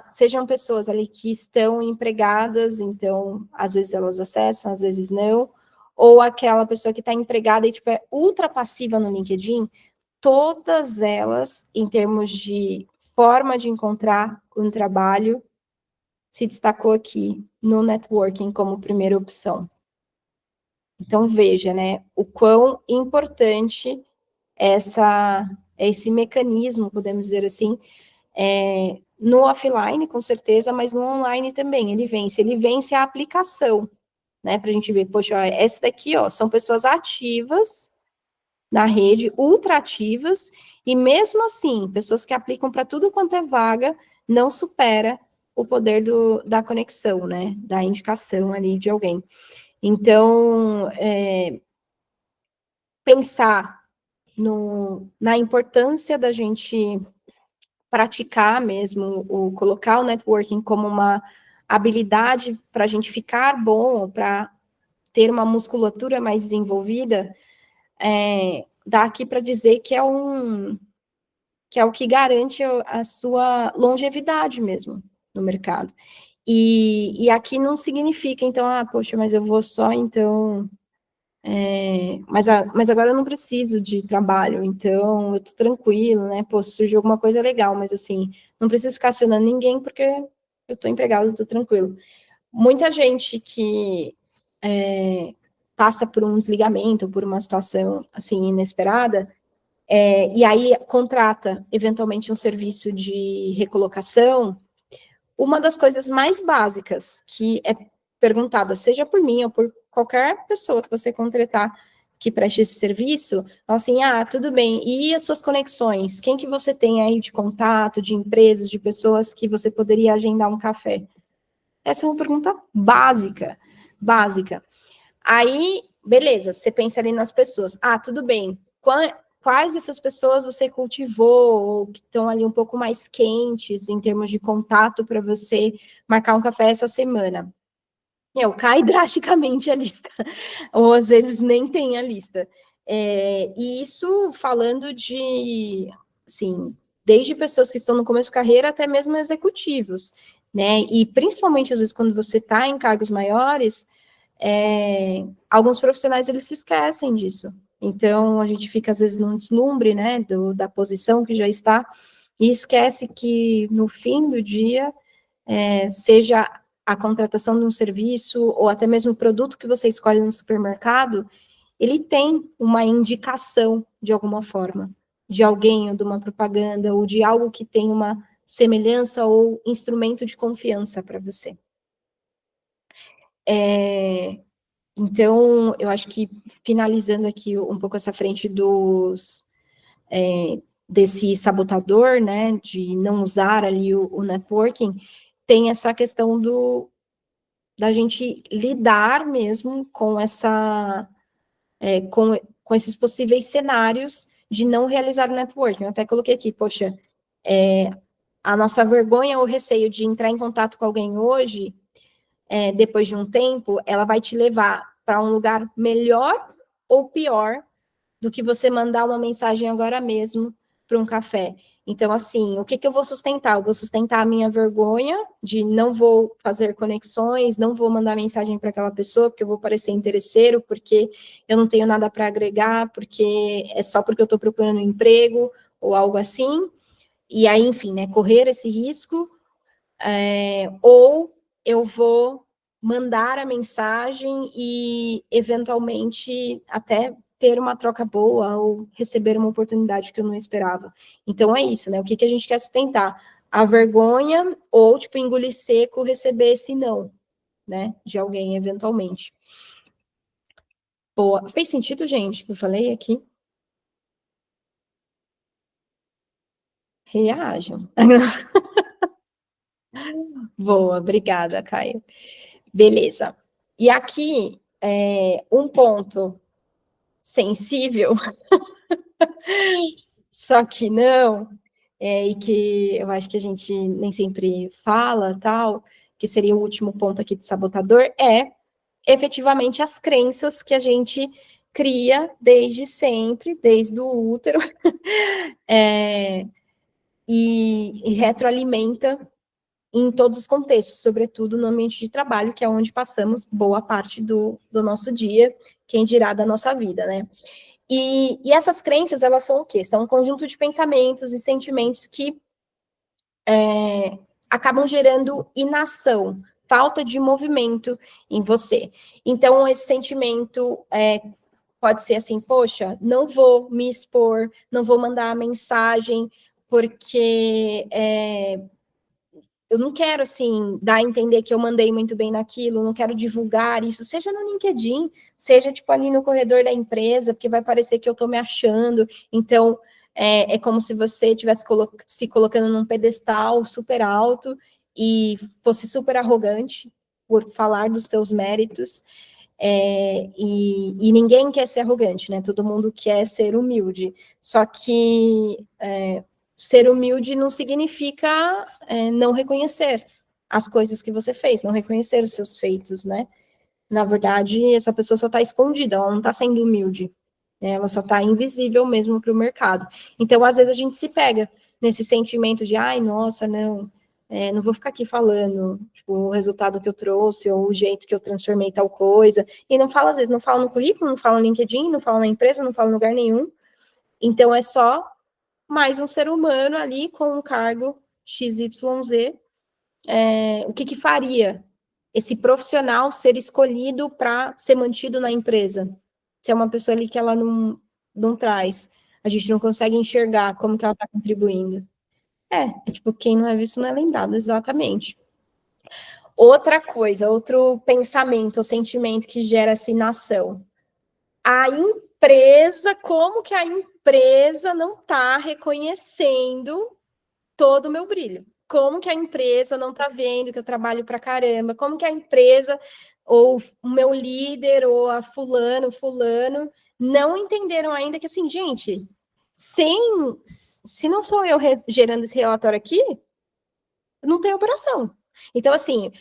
sejam pessoas ali que estão empregadas, então às vezes elas acessam, às vezes não, ou aquela pessoa que está empregada e tipo, é ultra passiva no LinkedIn, todas elas, em termos de forma de encontrar um trabalho, se destacou aqui no networking como primeira opção. Então, veja, né, o quão importante esse mecanismo, podemos dizer assim, no offline, com certeza, mas no online também, ele vence a aplicação, né, para a gente ver, poxa, ó, essa daqui, ó, são pessoas ativas na rede, ultra ativas, e mesmo assim, pessoas que aplicam para tudo quanto é vaga, não supera o poder da conexão, né, da indicação ali de alguém. Então, pensar na importância da gente praticar mesmo, colocar o networking como uma habilidade para a gente ficar bom, para ter uma musculatura mais desenvolvida, dá aqui para dizer que é o que garante a sua longevidade mesmo no mercado. E aqui não significa, então, poxa, mas eu vou só, então... mas agora eu não preciso de trabalho, então eu tô tranquilo, né? Pô, se surgiu alguma coisa legal, mas assim, não preciso ficar acionando ninguém porque eu tô empregado, eu tô tranquilo. Muita gente que passa por um desligamento, por uma situação assim inesperada, e aí contrata eventualmente um serviço de recolocação, uma das coisas mais básicas que é perguntada, seja por mim ou por qualquer pessoa que você contratar que preste esse serviço, assim, tudo bem, e as suas conexões? Quem que você tem aí de contato, de empresas, de pessoas que você poderia agendar um café? Essa é uma pergunta básica. Aí, beleza, você pensa ali nas pessoas. Tudo bem, quais dessas pessoas você cultivou, ou que estão ali um pouco mais quentes em termos de contato para você marcar um café essa semana? Cai drasticamente a lista, ou às vezes nem tem a lista. E isso falando de, assim, desde pessoas que estão no começo de carreira até mesmo executivos, né? E principalmente, às vezes, quando você está em cargos maiores, alguns profissionais, eles se esquecem disso. Então, a gente fica, às vezes, num deslumbre, né, da posição que já está, e esquece que, no fim do dia, seja a contratação de um serviço, ou até mesmo o produto que você escolhe no supermercado, ele tem uma indicação, de alguma forma, de alguém, ou de uma propaganda, ou de algo que tem uma semelhança ou instrumento de confiança para você. Então, eu acho que, finalizando aqui um pouco essa frente desse sabotador, né, de não usar ali o networking, tem essa questão da gente lidar mesmo com com esses possíveis cenários de não realizar o networking. Eu até coloquei aqui, poxa, a nossa vergonha ou receio de entrar em contato com alguém hoje, depois de um tempo, ela vai te levar para um lugar melhor ou pior do que você mandar uma mensagem agora mesmo para um café. Então, assim, o que eu vou sustentar? Eu vou sustentar a minha vergonha de não vou fazer conexões, não vou mandar mensagem para aquela pessoa, porque eu vou parecer interesseiro, porque eu não tenho nada para agregar, porque é só porque eu estou procurando um emprego, ou algo assim. E aí, enfim, né, correr esse risco, ou eu vou mandar a mensagem e, eventualmente, até ter uma troca boa ou receber uma oportunidade que eu não esperava. Então, é isso, né? O que a gente quer sustentar? A vergonha ou, tipo, engolir seco, receber esse não, né? De alguém, eventualmente. Boa. Fez sentido, gente, que eu falei aqui? Reajam. Boa, obrigada, Caio. Beleza. E aqui, um ponto sensível, só que não, e que eu acho que a gente nem sempre fala, tal, que seria o último ponto aqui de sabotador, é efetivamente as crenças que a gente cria desde sempre, desde o útero, e retroalimenta em todos os contextos, sobretudo no ambiente de trabalho, que é onde passamos boa parte do nosso dia, quem dirá da nossa vida, né? E essas crenças, elas são o quê? São um conjunto de pensamentos e sentimentos que acabam gerando inação, falta de movimento em você. Então, esse sentimento pode ser assim, poxa, não vou me expor, não vou mandar mensagem, porque eu não quero, assim, dar a entender que eu mandei muito bem naquilo, não quero divulgar isso, seja no LinkedIn, seja, tipo, ali no corredor da empresa, porque vai parecer que eu tô me achando. Então, é como se você estivesse se colocando num pedestal super alto e fosse super arrogante por falar dos seus méritos, e ninguém quer ser arrogante, né? Todo mundo quer ser humilde. Só que ser humilde não significa não reconhecer as coisas que você fez, não reconhecer os seus feitos, né? Na verdade, essa pessoa só está escondida, ela não está sendo humilde, né? Ela só está invisível mesmo para o mercado. Então, às vezes, a gente se pega nesse sentimento de, ai, nossa, não vou ficar aqui falando tipo, o resultado que eu trouxe, ou o jeito que eu transformei tal coisa, e não fala, às vezes, não fala no currículo, não fala no LinkedIn, não fala na empresa, não fala em lugar nenhum. Então, é só mais um ser humano ali com um cargo XYZ, o que faria esse profissional ser escolhido para ser mantido na empresa? Se é uma pessoa ali que ela não traz, a gente não consegue enxergar como que ela está contribuindo. Tipo, quem não é visto não é lembrado, exatamente. Outra coisa, outro pensamento, ou sentimento que gera essa inação. A empresa, como que a empresa não está reconhecendo todo o meu brilho? Como que a empresa não está vendo que eu trabalho pra caramba? Como que a empresa, ou o meu líder, ou a fulano, não entenderam ainda que, assim, gente, se não sou eu gerando esse relatório aqui, não tem operação. Então, assim,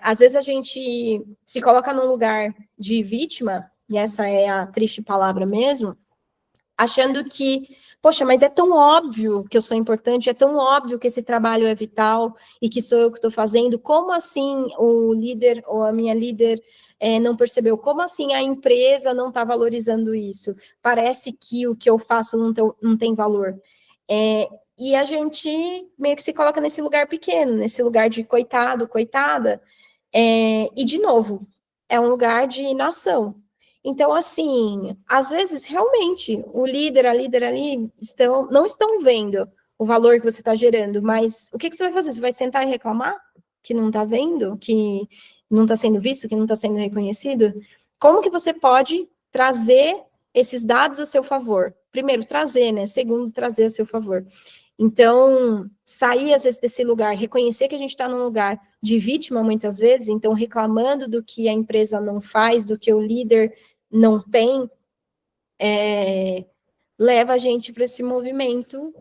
às vezes a gente se coloca num lugar de vítima, e essa é a triste palavra mesmo, achando que, poxa, mas é tão óbvio que eu sou importante, é tão óbvio que esse trabalho é vital e que sou eu que estou fazendo, como assim o líder ou a minha líder não percebeu? Como assim a empresa não está valorizando isso? Parece que o que eu faço não tem valor. E a gente meio que se coloca nesse lugar pequeno, nesse lugar de coitado, coitada, e de novo, é um lugar de inação. Então, assim, às vezes, realmente, o líder, a líder ali não estão vendo o valor que você está gerando, mas o que você vai fazer? Você vai sentar e reclamar que não está vendo, que não está sendo visto, que não está sendo reconhecido? Como que você pode trazer esses dados a seu favor? Primeiro, trazer, né? Segundo, trazer a seu favor. Então, sair, às vezes, desse lugar, reconhecer que a gente está num lugar de vítima, muitas vezes, então, reclamando do que a empresa não faz, do que o líder não tem, leva a gente para esse movimento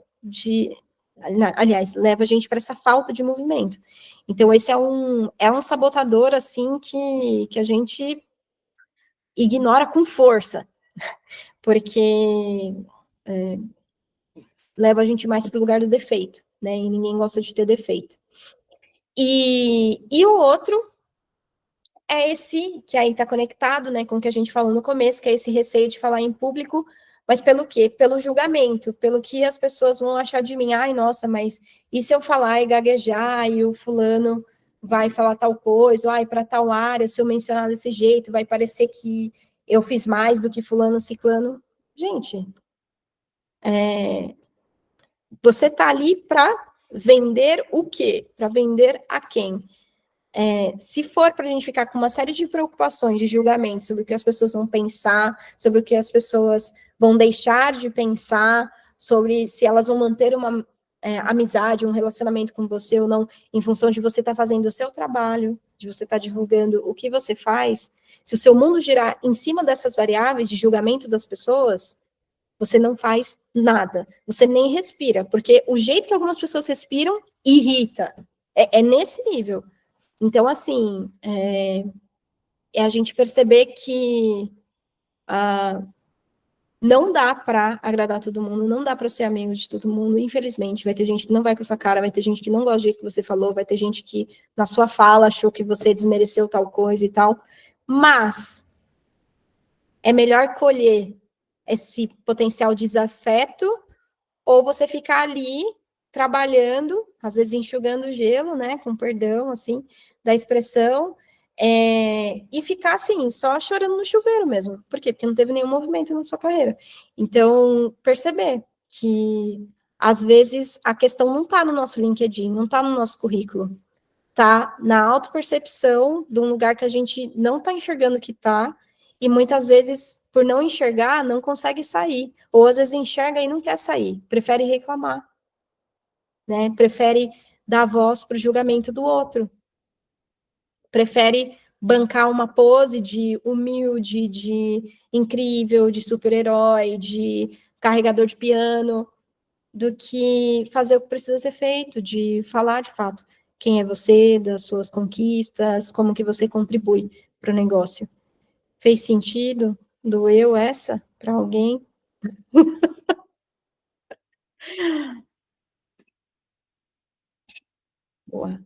aliás, leva a gente para essa falta de movimento. Então, esse é um sabotador, assim, que a gente ignora com força, porque leva a gente mais para o lugar do defeito, né? E ninguém gosta de ter defeito. E o outro é esse, que aí está conectado, né, com o que a gente falou no começo, que é esse receio de falar em público, mas pelo quê? Pelo julgamento, pelo que as pessoas vão achar de mim. Ai, nossa, mas e se eu falar e gaguejar, e o fulano vai falar tal coisa, ai, para tal área, se eu mencionar desse jeito, vai parecer que eu fiz mais do que fulano, ciclano. Gente, você tá ali para vender o quê? Para vender a quem? Se for para a gente ficar com uma série de preocupações, de julgamentos sobre o que as pessoas vão pensar, sobre o que as pessoas vão deixar de pensar, sobre se elas vão manter uma amizade, um relacionamento com você ou não, em função de você estar fazendo o seu trabalho, de você estar divulgando o que você faz, se o seu mundo girar em cima dessas variáveis de julgamento das pessoas, você não faz nada, você nem respira, porque o jeito que algumas pessoas respiram irrita, é nesse nível. Então, assim, é a gente perceber que não dá para agradar todo mundo, não dá para ser amigo de todo mundo, infelizmente. Vai ter gente que não vai com essa cara, vai ter gente que não gosta do jeito que você falou, vai ter gente que, na sua fala, achou que você desmereceu tal coisa e tal. Mas é melhor colher esse potencial desafeto ou você ficar ali trabalhando, às vezes enxugando o gelo, né, com perdão, assim, da expressão, e ficar assim, só chorando no chuveiro mesmo. Por quê? Porque não teve nenhum movimento na sua carreira. Então, perceber que, às vezes, a questão não está no nosso LinkedIn, não está no nosso currículo, está na autopercepção de um lugar que a gente não está enxergando que está, e muitas vezes, por não enxergar, não consegue sair. Ou às vezes enxerga e não quer sair, prefere reclamar, né? Prefere dar voz para o julgamento do outro. Prefere bancar uma pose de humilde, de incrível, de super-herói, de carregador de piano, do que fazer o que precisa ser feito, de falar de fato quem é você, das suas conquistas, como que você contribui para o negócio. Fez sentido? Doeu essa para alguém? Boa.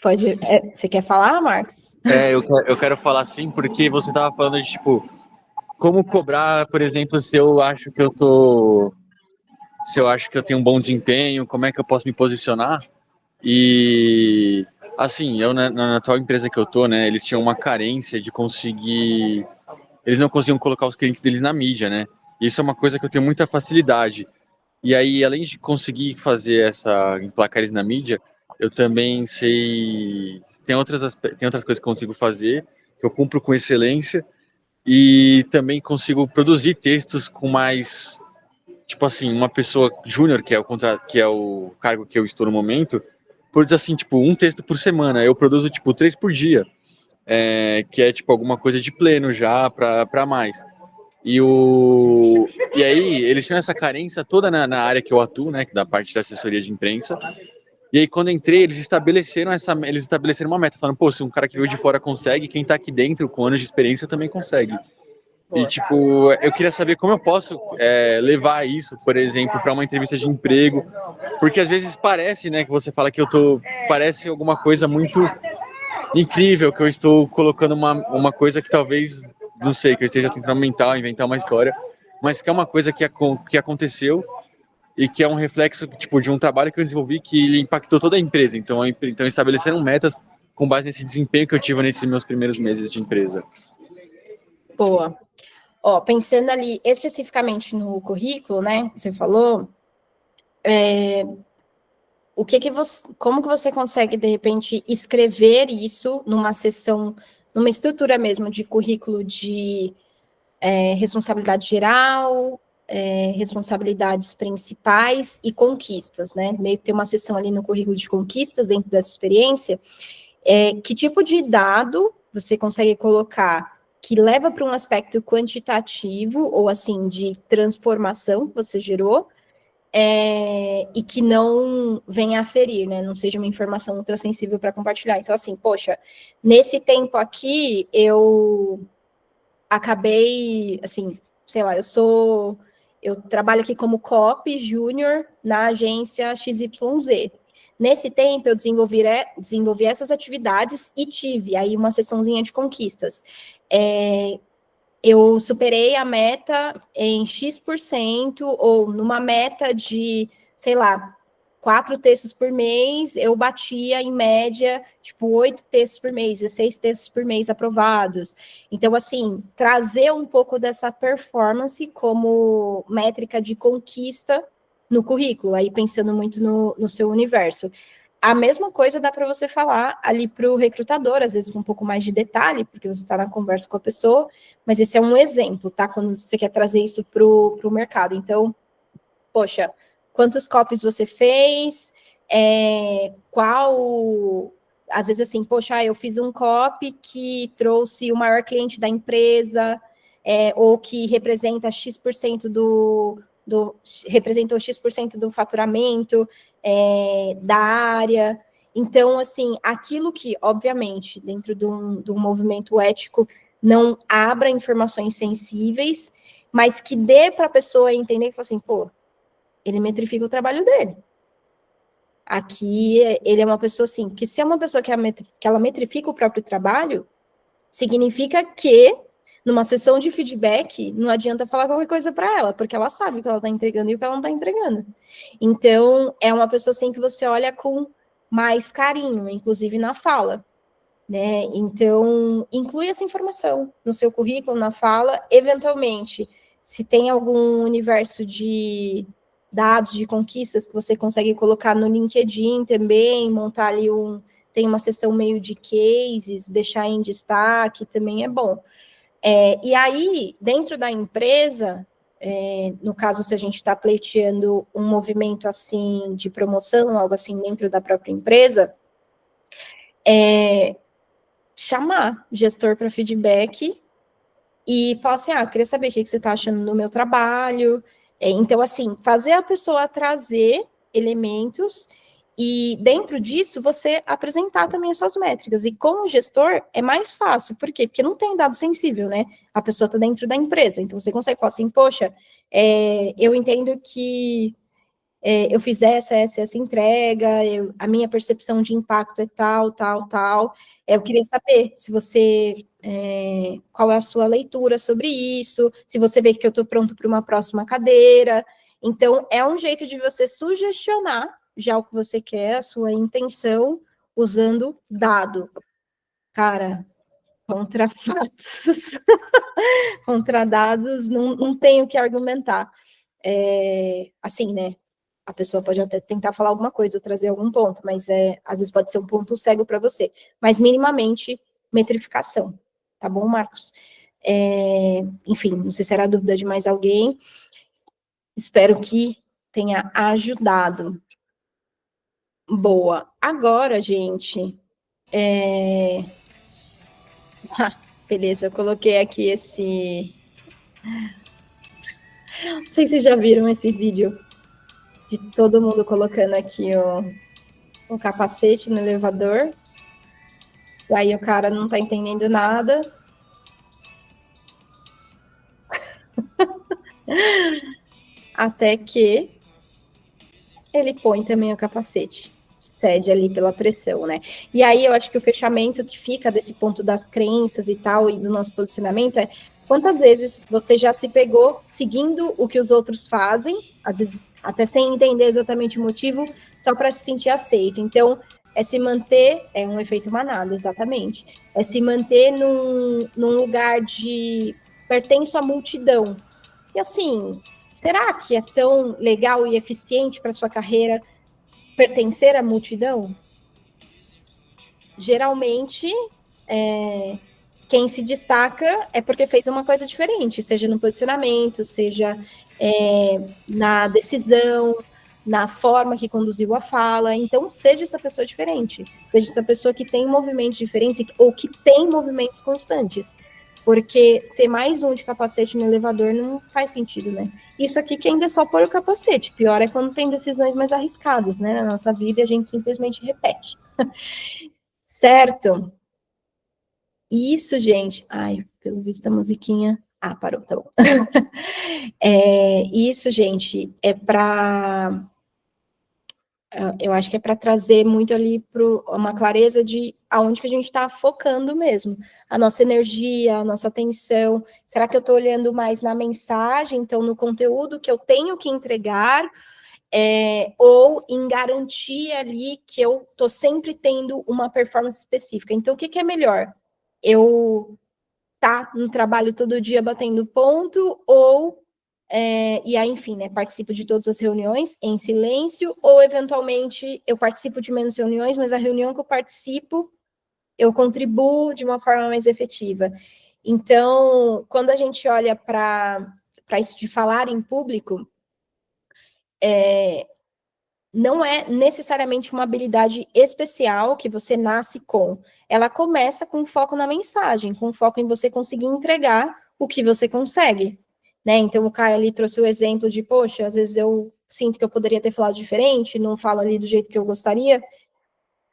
Pode. Você quer falar, Marcos? Eu quero falar sim, porque você estava falando de, tipo, como cobrar, por exemplo, se eu acho que eu tenho um bom desempenho, como é que eu posso me posicionar? E, assim, eu na atual empresa que eu tô, né, eles tinham uma carência de conseguir... Eles não conseguiam colocar os clientes deles na mídia, né? Isso é uma coisa que eu tenho muita facilidade. E aí, além de conseguir emplacar eles na mídia, eu também sei... Tem outras coisas que eu consigo fazer, que eu cumpro com excelência, e também consigo produzir textos com mais... Tipo assim, uma pessoa júnior, que é o cargo que eu estou no momento, produz assim, tipo, um texto por semana. Eu produzo, tipo, 3 por dia, que é, tipo, alguma coisa de pleno já para mais. E aí, eles tinham essa carência toda na área que eu atuo, né, que da parte da assessoria de imprensa. E aí, quando eu entrei, eles estabeleceram uma meta, falando, pô, se um cara que veio de fora consegue, quem tá aqui dentro com anos de experiência também consegue. E, tipo, eu queria saber como eu posso levar isso, por exemplo, para uma entrevista de emprego, porque às vezes parece, né, que você fala que parece alguma coisa muito incrível, que eu estou colocando uma coisa que talvez, não sei, que eu esteja tentando inventar uma história, mas que é uma coisa que aconteceu e que é um reflexo, tipo, de um trabalho que eu desenvolvi que impactou toda a empresa. Então estabeleceram metas com base nesse desempenho que eu tive nesses meus primeiros meses de empresa. Boa. Ó, pensando ali especificamente no currículo, né, que você falou, como que você consegue, de repente, escrever isso numa sessão, numa estrutura mesmo de currículo de responsabilidade geral, responsabilidades principais e conquistas, né? Meio que tem uma sessão ali no currículo de conquistas dentro dessa experiência. Que tipo de dado você consegue colocar que leva para um aspecto quantitativo ou assim de transformação que você gerou e que não venha a ferir, né? Não seja uma informação ultrassensível para compartilhar. Então, assim, poxa, nesse tempo aqui eu acabei, assim, sei lá, eu trabalho aqui como copy júnior na agência XYZ. Nesse tempo, eu desenvolvi essas atividades e tive aí uma sessãozinha de conquistas. Eu superei a meta em X%, ou numa meta de, sei lá, 4 textos por mês, eu batia, em média, tipo, 8 textos por mês, 16 textos por mês aprovados. Então, assim, trazer um pouco dessa performance como métrica de conquista no currículo, aí pensando muito no seu universo. A mesma coisa dá para você falar ali para o recrutador, às vezes com um pouco mais de detalhe, porque você está na conversa com a pessoa, mas esse é um exemplo, tá? Quando você quer trazer isso para o mercado. Então, poxa, quantos copies você fez? Às vezes assim, poxa, eu fiz um copy que trouxe o maior cliente da empresa, ou que representa X% representou X% do faturamento da área. Então, assim, aquilo que, obviamente, dentro de um movimento ético, não abra informações sensíveis, mas que dê para a pessoa entender que, assim, pô, ele metrifica o trabalho dele. Aqui, ele é uma pessoa, assim, que se é uma pessoa que ela metrifica o próprio trabalho, significa que numa sessão de feedback, não adianta falar qualquer coisa para ela, porque ela sabe o que ela está entregando e o que ela não está entregando. Então, é uma pessoa assim que você olha com mais carinho, inclusive na fala, né? Então, inclui essa informação no seu currículo, na fala. Eventualmente, se tem algum universo de dados, de conquistas que você consegue colocar no LinkedIn também, montar ali tem uma seção meio de cases, deixar em destaque, também é bom. E aí, dentro da empresa, no caso, se a gente está pleiteando um movimento assim de promoção, algo assim dentro da própria empresa, chamar o gestor para feedback e falar assim, queria saber o que você está achando do meu trabalho. Então, assim, fazer a pessoa trazer elementos e dentro disso, você apresentar também as suas métricas. E com o gestor é mais fácil. Por quê? Porque não tem dado sensível, né? A pessoa está dentro da empresa. Então, você consegue falar assim, poxa, eu entendo que eu fiz essa entrega, a minha percepção de impacto é tal, tal, tal. Eu queria saber se você, qual é a sua leitura sobre isso, se você vê que eu estou pronto para uma próxima cadeira. Então, é um jeito de você sugestionar já o que você quer, a sua intenção, usando dado. Cara, contra fatos, contra dados, não tenho o que argumentar. Assim, né? A pessoa pode até tentar falar alguma coisa, ou trazer algum ponto, mas às vezes pode ser um ponto cego para você. Mas, minimamente, metrificação. Tá bom, Marcos? Enfim, não sei se era dúvida de mais alguém. Espero que tenha ajudado. Boa. Agora, gente... beleza, eu coloquei aqui esse... Não sei se vocês já viram esse vídeo de todo mundo colocando aqui o capacete no elevador. E aí o cara não tá entendendo nada. Até que ele põe também o capacete. Cede ali pela pressão, né? E aí eu acho que o fechamento que fica desse ponto das crenças e tal, e do nosso posicionamento é quantas vezes você já se pegou seguindo o que os outros fazem, às vezes até sem entender exatamente o motivo, só para se sentir aceito. Então, se manter, é um efeito manada, exatamente. É se manter num lugar de pertenço à multidão. E assim, será que é tão legal e eficiente para sua carreira pertencer à multidão? Geralmente, quem se destaca é porque fez uma coisa diferente, seja no posicionamento, seja na decisão, na forma que conduziu a fala. Então, seja essa pessoa diferente, seja essa pessoa que tem movimentos diferentes ou que tem movimentos constantes. Porque ser mais um de capacete no elevador não faz sentido, né? Isso aqui que ainda é só pôr o capacete. Pior é quando tem decisões mais arriscadas, né? Na nossa vida e a gente simplesmente repete. Certo? Isso, gente. Ai, Pelo visto, a musiquinha... Ah, parou, tá bom. Isso, gente, eu acho que é para trazer muito ali para uma clareza de aonde que a gente está focando mesmo. A nossa energia, a nossa atenção. Será que eu estou olhando mais na mensagem, então no conteúdo que eu tenho que entregar, ou em garantir ali que eu estou sempre tendo uma performance específica? Então, o que é melhor? Eu tá no trabalho todo dia batendo ponto, ou, e aí, enfim, né, participo de todas as reuniões em silêncio, ou, eventualmente, eu participo de menos reuniões, mas a reunião que eu participo, eu contribuo de uma forma mais efetiva. Então, quando a gente olha para isso de falar em público, não é necessariamente uma habilidade especial que você nasce com. Ela começa com foco na mensagem, com foco em você conseguir entregar o que você consegue, né? Então, o Caio ali trouxe o exemplo de, poxa, às vezes eu sinto que eu poderia ter falado diferente, não falo ali do jeito que eu gostaria.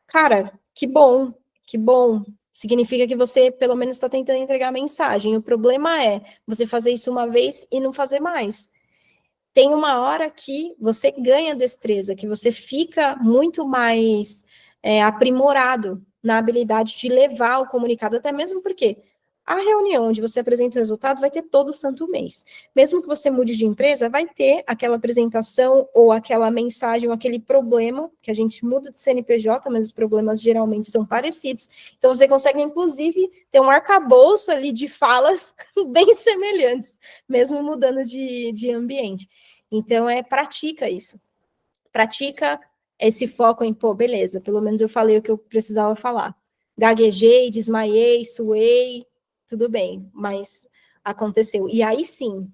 Cara, que bom, que bom. Significa que você, pelo menos, está tentando entregar a mensagem. O problema é você fazer isso uma vez e não fazer mais. Tem uma hora que você ganha destreza, que você fica muito mais aprimorado na habilidade de levar o comunicado, até mesmo porque a reunião onde você apresenta o resultado vai ter todo santo mês. Mesmo que você mude de empresa, vai ter aquela apresentação ou aquela mensagem ou aquele problema, que a gente muda de CNPJ, mas os problemas geralmente são parecidos. Então, você consegue, inclusive, ter um arcabouço ali de falas bem semelhantes, mesmo mudando de ambiente. Então, pratica isso. Pratica esse foco em, pô, beleza, pelo menos eu falei o que eu precisava falar. Gaguejei, desmaiei, suei, tudo bem, mas aconteceu. E aí sim,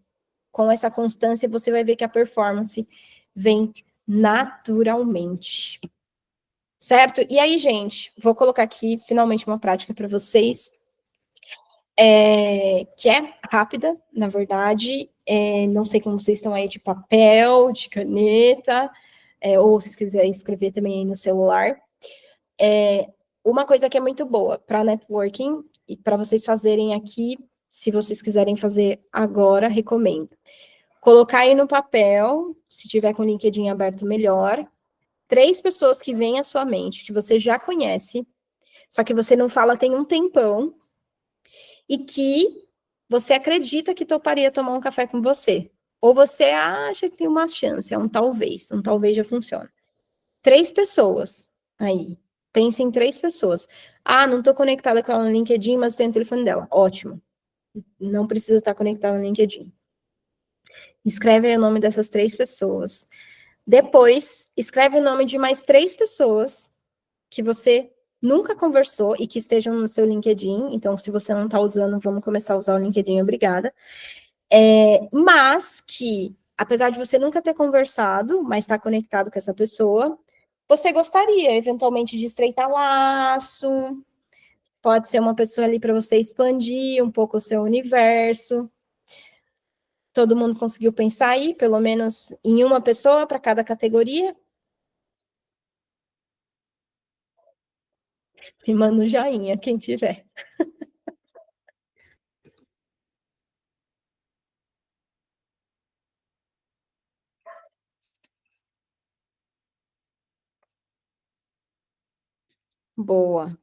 com essa constância, você vai ver que a performance vem naturalmente. Certo? E aí, gente, vou colocar aqui finalmente uma prática para vocês, que é rápida, na verdade. Não sei como vocês estão aí de papel, de caneta, ou se quiserem escrever também aí no celular. Uma coisa que é muito boa para networking, e para vocês fazerem aqui, se vocês quiserem fazer agora, recomendo. Colocar aí no papel, se tiver com o LinkedIn aberto, melhor. 3 pessoas que vêm à sua mente, que você já conhece, só que você não fala tem um tempão, e que você acredita que toparia tomar um café com você. Ou você acha que tem uma chance, um talvez já funciona. 3 pessoas aí. Pense em 3 pessoas. Ah, não estou conectada com ela no LinkedIn, mas tenho o telefone dela. Ótimo. Não precisa estar conectada no LinkedIn. Escreve aí o nome dessas 3 pessoas. Depois, escreve o nome de mais 3 pessoas que você nunca conversou e que estejam no seu LinkedIn. Então, se você não está usando, vamos começar a usar o LinkedIn, obrigada. Mas que, apesar de você nunca ter conversado, mas está conectado com essa pessoa, você gostaria, eventualmente, de estreitar laço. Pode ser uma pessoa ali para você expandir um pouco o seu universo. Todo mundo conseguiu pensar aí, pelo menos em uma pessoa para cada categoria? Me manda um joinha, quem tiver. Boa.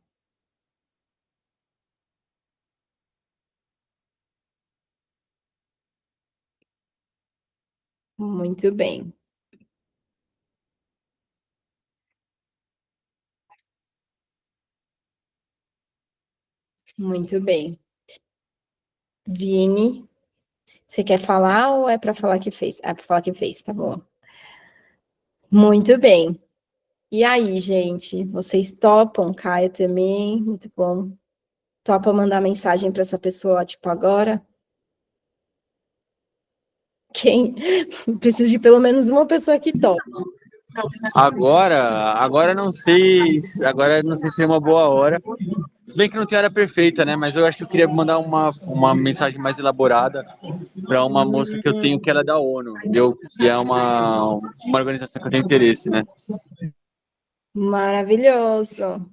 Muito bem. Muito bem. Vini, você quer falar ou é para falar que fez? É para falar que fez, tá bom. Muito bem. E aí, gente, vocês topam? Caio também, muito bom. Topa mandar mensagem para essa pessoa, tipo, agora? Quem? Preciso de pelo menos uma pessoa que topa. Agora não sei se é uma boa hora. Se bem que não tem hora perfeita, né? Mas eu acho que eu queria mandar uma mensagem mais elaborada para uma moça que eu tenho que ela é da ONU, que é uma organização que eu tenho interesse, né? Maravilhoso.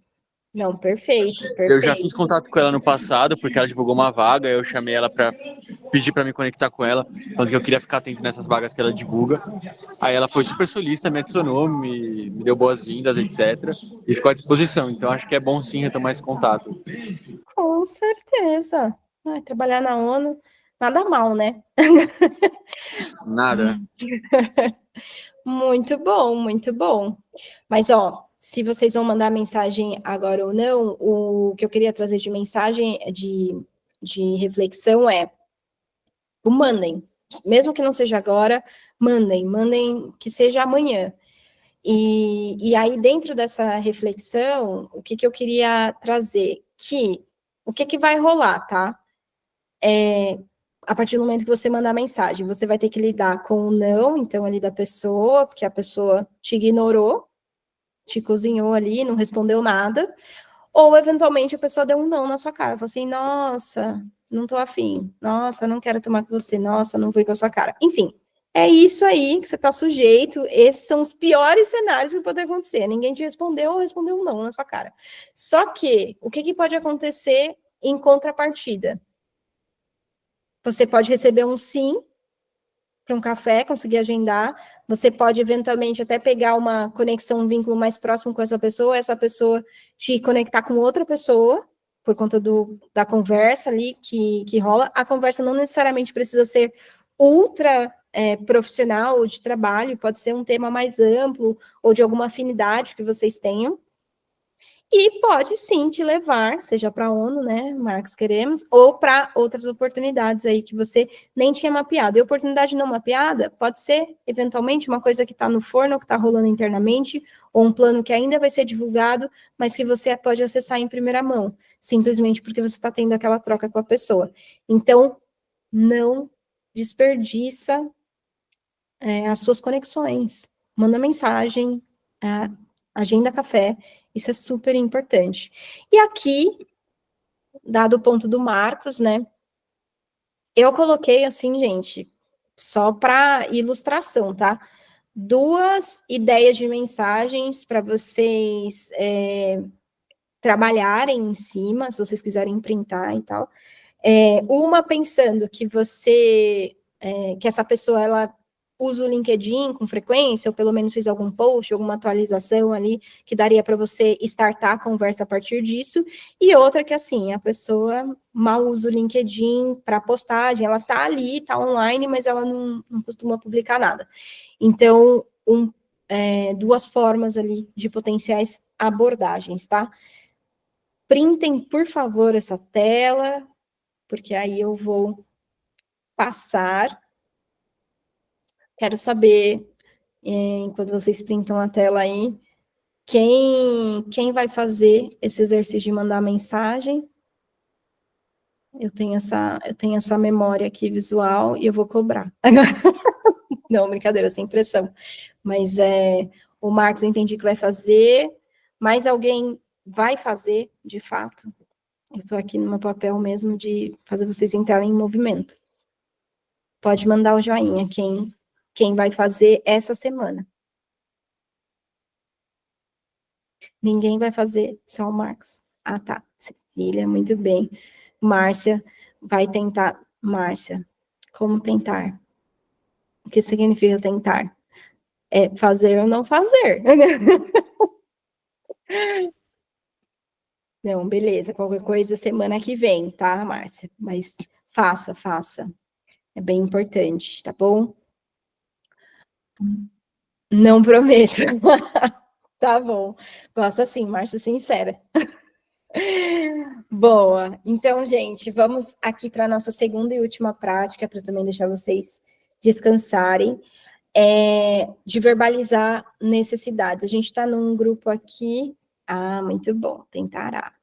Não, perfeito, Eu já fiz perfeito. contato com ela no passado, porque ela divulgou uma vaga, eu chamei ela para pedir para me conectar com ela, falando que eu queria ficar atento nessas vagas que ela divulga. Aí ela foi super solícita, me adicionou, me deu boas-vindas, etc. E ficou à disposição. Então acho que é bom sim retomar esse contato. Com certeza. Ai, trabalhar na ONU, nada mal, né? Nada. Muito bom, muito bom. Mas, ó, se vocês vão mandar mensagem agora ou não, o que eu queria trazer de mensagem, de reflexão é, mandem. Mesmo que não seja agora, mandem que seja amanhã. E aí, dentro dessa reflexão, o que eu queria trazer? O que vai rolar, tá? A partir do momento que você mandar mensagem, você vai ter que lidar com o não, então, ali da pessoa, porque a pessoa te ignorou, te cozinhou ali, não respondeu nada, ou, eventualmente, a pessoa deu um não na sua cara, falou assim, nossa, não tô afim, nossa, não quero tomar com você, nossa, não vou com a sua cara. Enfim, é isso aí que você está sujeito, esses são os piores cenários que podem acontecer, ninguém te respondeu ou respondeu um não na sua cara. Só que, o que pode acontecer em contrapartida? Você pode receber um sim para um café, conseguir agendar. Você pode, eventualmente, até pegar uma conexão, um vínculo mais próximo com essa pessoa te conectar com outra pessoa, por conta da conversa ali que rola. A conversa não necessariamente precisa ser ultra profissional ou de trabalho, pode ser um tema mais amplo ou de alguma afinidade que vocês tenham. E pode sim te levar, seja para a ONU, né, Marcos Queremos, ou para outras oportunidades aí que você nem tinha mapeado. E oportunidade não mapeada pode ser, eventualmente, uma coisa que está no forno, que está rolando internamente, ou um plano que ainda vai ser divulgado, mas que você pode acessar em primeira mão, simplesmente porque você está tendo aquela troca com a pessoa. Então, não desperdiça as suas conexões. Manda mensagem, agenda café, isso é super importante. E aqui, dado o ponto do Marcos, né, eu coloquei assim, gente, só para ilustração, tá? 2 ideias de mensagens para vocês trabalharem em cima, se vocês quiserem printar e tal. Uma pensando que que essa pessoa, ela usa o LinkedIn com frequência, ou pelo menos fez algum post, alguma atualização ali, que daria para você startar a conversa a partir disso, e outra que, assim, a pessoa mal usa o LinkedIn para postagem, ela tá ali, tá online, mas ela não costuma publicar nada. Então, 2 formas ali de potenciais abordagens, tá? Printem, por favor, essa tela, porque aí eu vou passar. Quero saber, enquanto vocês printam a tela aí, quem vai fazer esse exercício de mandar mensagem. Eu tenho essa memória aqui visual e eu vou cobrar. Não, brincadeira, sem pressão. Mas o Marcos entendi que vai fazer, mais alguém vai fazer, de fato. Eu estou aqui no meu papel mesmo de fazer vocês entrarem em movimento. Pode mandar o joinha, quem vai fazer essa semana. Ninguém vai fazer, só o Marcos. Ah, tá. Cecília, muito bem. Márcia, vai tentar. Márcia, como tentar? O que significa tentar? É fazer ou não fazer. Não, beleza. Qualquer coisa semana que vem, tá, Márcia? Mas faça. É bem importante, tá bom? Não prometo. Tá bom. Gosto assim, Márcia sincera. Boa. Então, gente, vamos aqui para a nossa segunda e última prática, para também deixar vocês descansarem, de verbalizar necessidades. A gente está num grupo aqui. Ah, muito bom, tentará.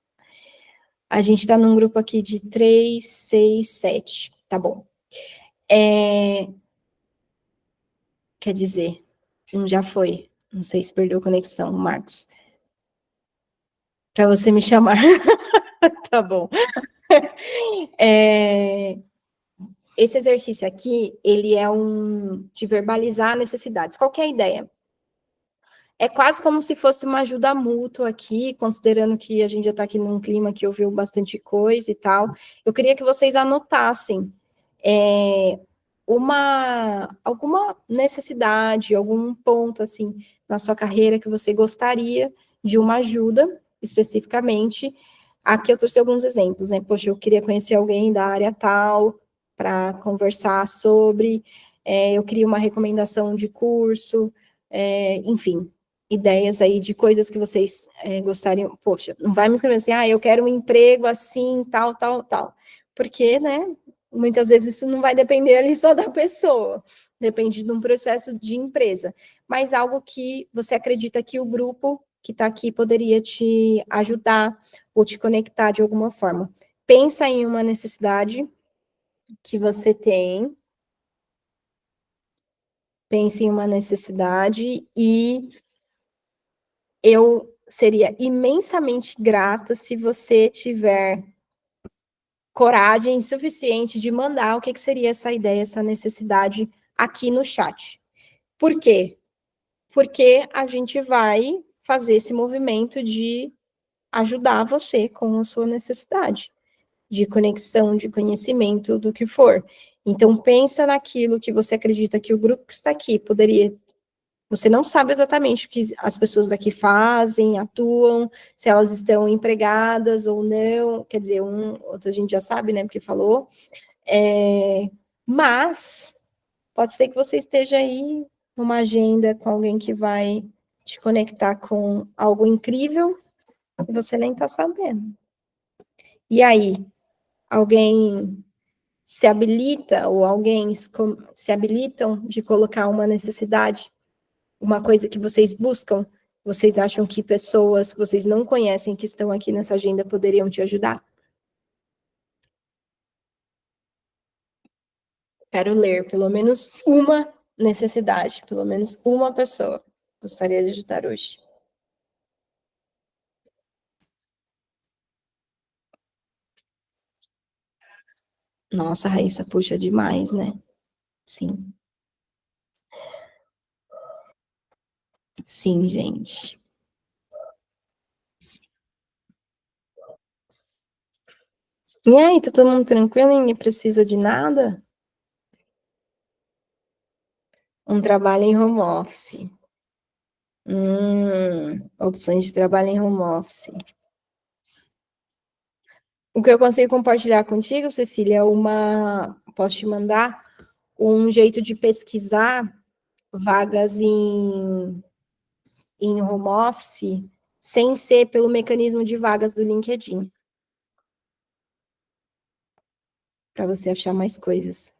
A gente está num grupo aqui de 3, 6, 7. Tá bom. Quer dizer, já foi. Não sei se perdeu a conexão, Marcos. Para você me chamar. Tá bom. Esse exercício aqui, ele é de verbalizar necessidades. Qual que é a ideia? é quase como se fosse uma ajuda mútua aqui, considerando que a gente já está aqui num clima que ouviu bastante coisa e tal. Eu queria que vocês anotassem alguma necessidade, algum ponto assim na sua carreira que você gostaria de uma ajuda especificamente. Aqui eu trouxe alguns exemplos, né? Poxa, eu queria conhecer alguém da área tal para conversar sobre, eu queria uma recomendação de curso, enfim, ideias aí de coisas que vocês gostariam. Poxa, não vai me escrever assim, eu quero um emprego assim, tal, tal, tal. Porque, né, muitas vezes isso não vai depender ali só da pessoa, depende de um processo de empresa. Mas algo que você acredita que o grupo que está aqui poderia te ajudar ou te conectar de alguma forma. Pensa em uma necessidade que você tem, pense em uma necessidade e eu seria imensamente grata se você tiver coragem suficiente de mandar o que seria essa ideia, essa necessidade aqui no chat. Por quê? Porque a gente vai fazer esse movimento de ajudar você com a sua necessidade de conexão, de conhecimento, do que for. Então, pensa naquilo que você acredita que o grupo que está aqui poderia. Você não sabe exatamente o que as pessoas daqui fazem, atuam, se elas estão empregadas ou não. Quer dizer, outro a gente já sabe, né? Porque falou. Mas pode ser que você esteja aí numa agenda com alguém que vai te conectar com algo incrível e você nem está sabendo. E aí, alguém se habilita ou alguém se habilitam de colocar uma necessidade, uma coisa que vocês buscam, vocês acham que pessoas que vocês não conhecem que estão aqui nessa agenda poderiam te ajudar? Quero ler pelo menos uma necessidade, pelo menos uma pessoa gostaria de ajudar hoje. Nossa, Raíssa, puxa demais, né? Sim. Sim, gente. E aí, tá todo mundo tranquilo? Ninguém precisa de nada? Um trabalho em home office. Opções de trabalho em home office. O que eu consigo compartilhar contigo, Cecília, posso te mandar um jeito de pesquisar vagas em home office sem ser pelo mecanismo de vagas do LinkedIn. Para você achar mais coisas.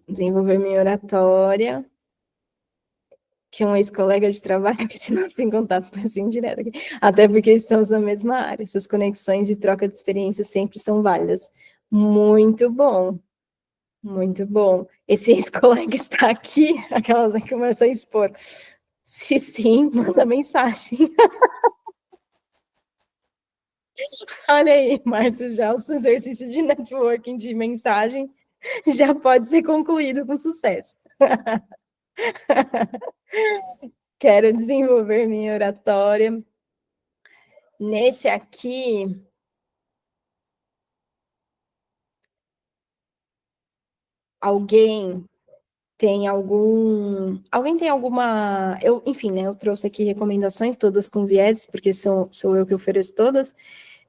Desenvolver minha oratória. Que um ex-colega de trabalho continua sem contato por assim direto aqui. Até porque estamos na mesma área. Essas conexões e troca de experiências sempre são válidas. Muito bom. Muito bom. Esse ex-colega está aqui, aquelas que começam a expor. Se sim, manda mensagem. Olha aí, Márcio, já os exercícios de networking de mensagem já pode ser concluído com sucesso. Quero desenvolver minha oratória. Nesse aqui, alguém tem alguma, enfim, né, eu trouxe aqui recomendações todas com viés, porque sou eu que ofereço todas,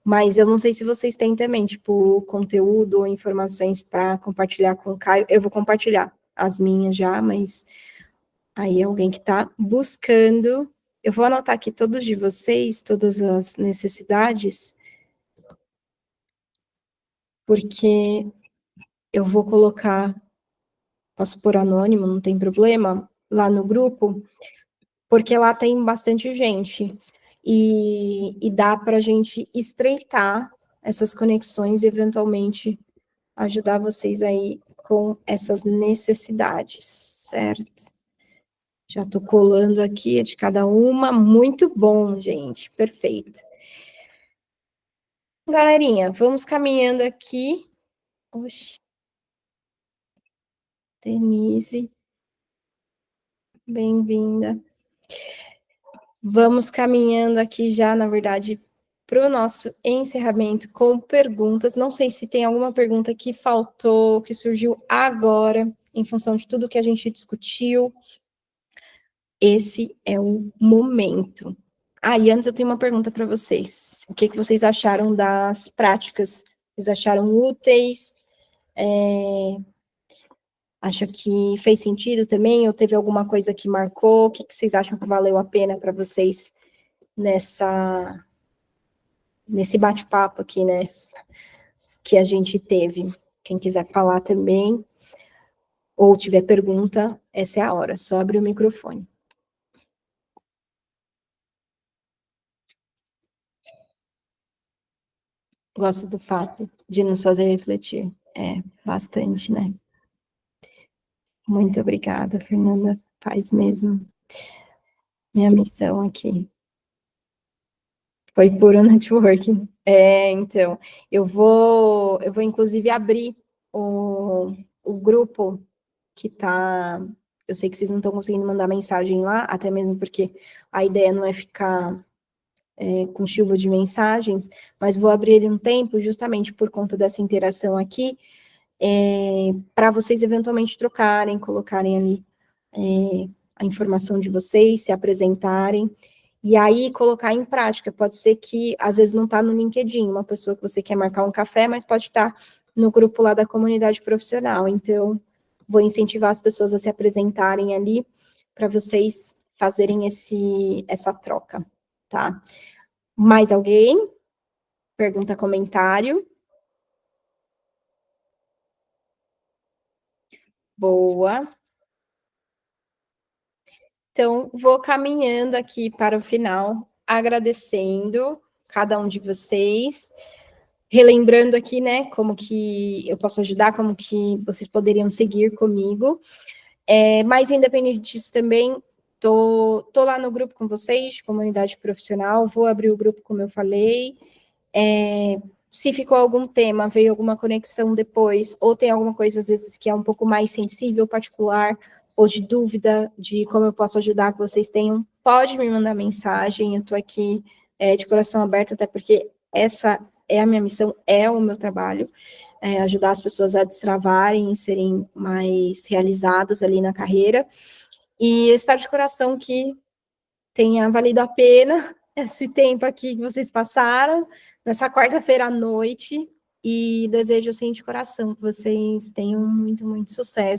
mas eu não sei se vocês têm também, tipo, conteúdo ou informações para compartilhar com o Caio. Eu vou compartilhar as minhas já, mas aí alguém que está buscando, eu vou anotar aqui todos de vocês, todas as necessidades, porque eu vou colocar, posso pôr anônimo, não tem problema, lá no grupo, porque lá tem bastante gente, e dá para a gente estreitar essas conexões e, eventualmente, ajudar vocês aí com essas necessidades, certo? Já estou colando aqui de cada uma, muito bom, gente, perfeito. Galerinha, vamos caminhando aqui. Oxi. Denise. bem-vinda. Vamos caminhando aqui já, na verdade, para o nosso encerramento com perguntas. Não sei se tem alguma pergunta que faltou, que surgiu agora, em função de tudo que a gente discutiu. Esse é o momento. E antes eu tenho uma pergunta para vocês. O que vocês acharam das práticas? Vocês acharam úteis? Acha que fez sentido também? Ou teve alguma coisa que marcou? O que vocês acham que valeu a pena para vocês nesse bate-papo aqui, né? Que a gente teve. Quem quiser falar também, ou tiver pergunta, essa é a hora. Só abre o microfone. Gosto do fato de nos fazer refletir. Bastante, né? Muito obrigada, Fernanda. Faz mesmo. Minha missão aqui foi puro networking. Então, eu vou inclusive abrir o grupo que tá. Eu sei que vocês não estão conseguindo mandar mensagem lá, até mesmo porque a ideia não é ficar com chuva de mensagens, mas vou abrir ele um tempo justamente por conta dessa interação aqui, para vocês eventualmente trocarem, colocarem ali a informação de vocês, se apresentarem, e aí colocar em prática. Pode ser que, às vezes, não está no LinkedIn, uma pessoa que você quer marcar um café, mas pode estar no grupo lá da comunidade profissional. Então, vou incentivar as pessoas a se apresentarem ali, para vocês fazerem essa troca, tá? Mais alguém? Pergunta, comentário? Boa. Então, vou caminhando aqui para o final, agradecendo cada um de vocês, relembrando aqui, né, como que eu posso ajudar, como que vocês poderiam seguir comigo, mas independente disso também, tô lá no grupo com vocês, de comunidade profissional, vou abrir o grupo como eu falei, se ficou algum tema, veio alguma conexão depois, ou tem alguma coisa, às vezes, que é um pouco mais sensível, particular, ou de dúvida de como eu posso ajudar, que vocês tenham, pode me mandar mensagem, eu estou aqui de coração aberto, até porque essa é a minha missão, é o meu trabalho, ajudar as pessoas a destravarem e serem mais realizadas ali na carreira, e eu espero de coração que tenha valido a pena esse tempo aqui que vocês passaram, nessa quarta-feira à noite, e desejo, assim, de coração, que vocês tenham muito, muito sucesso.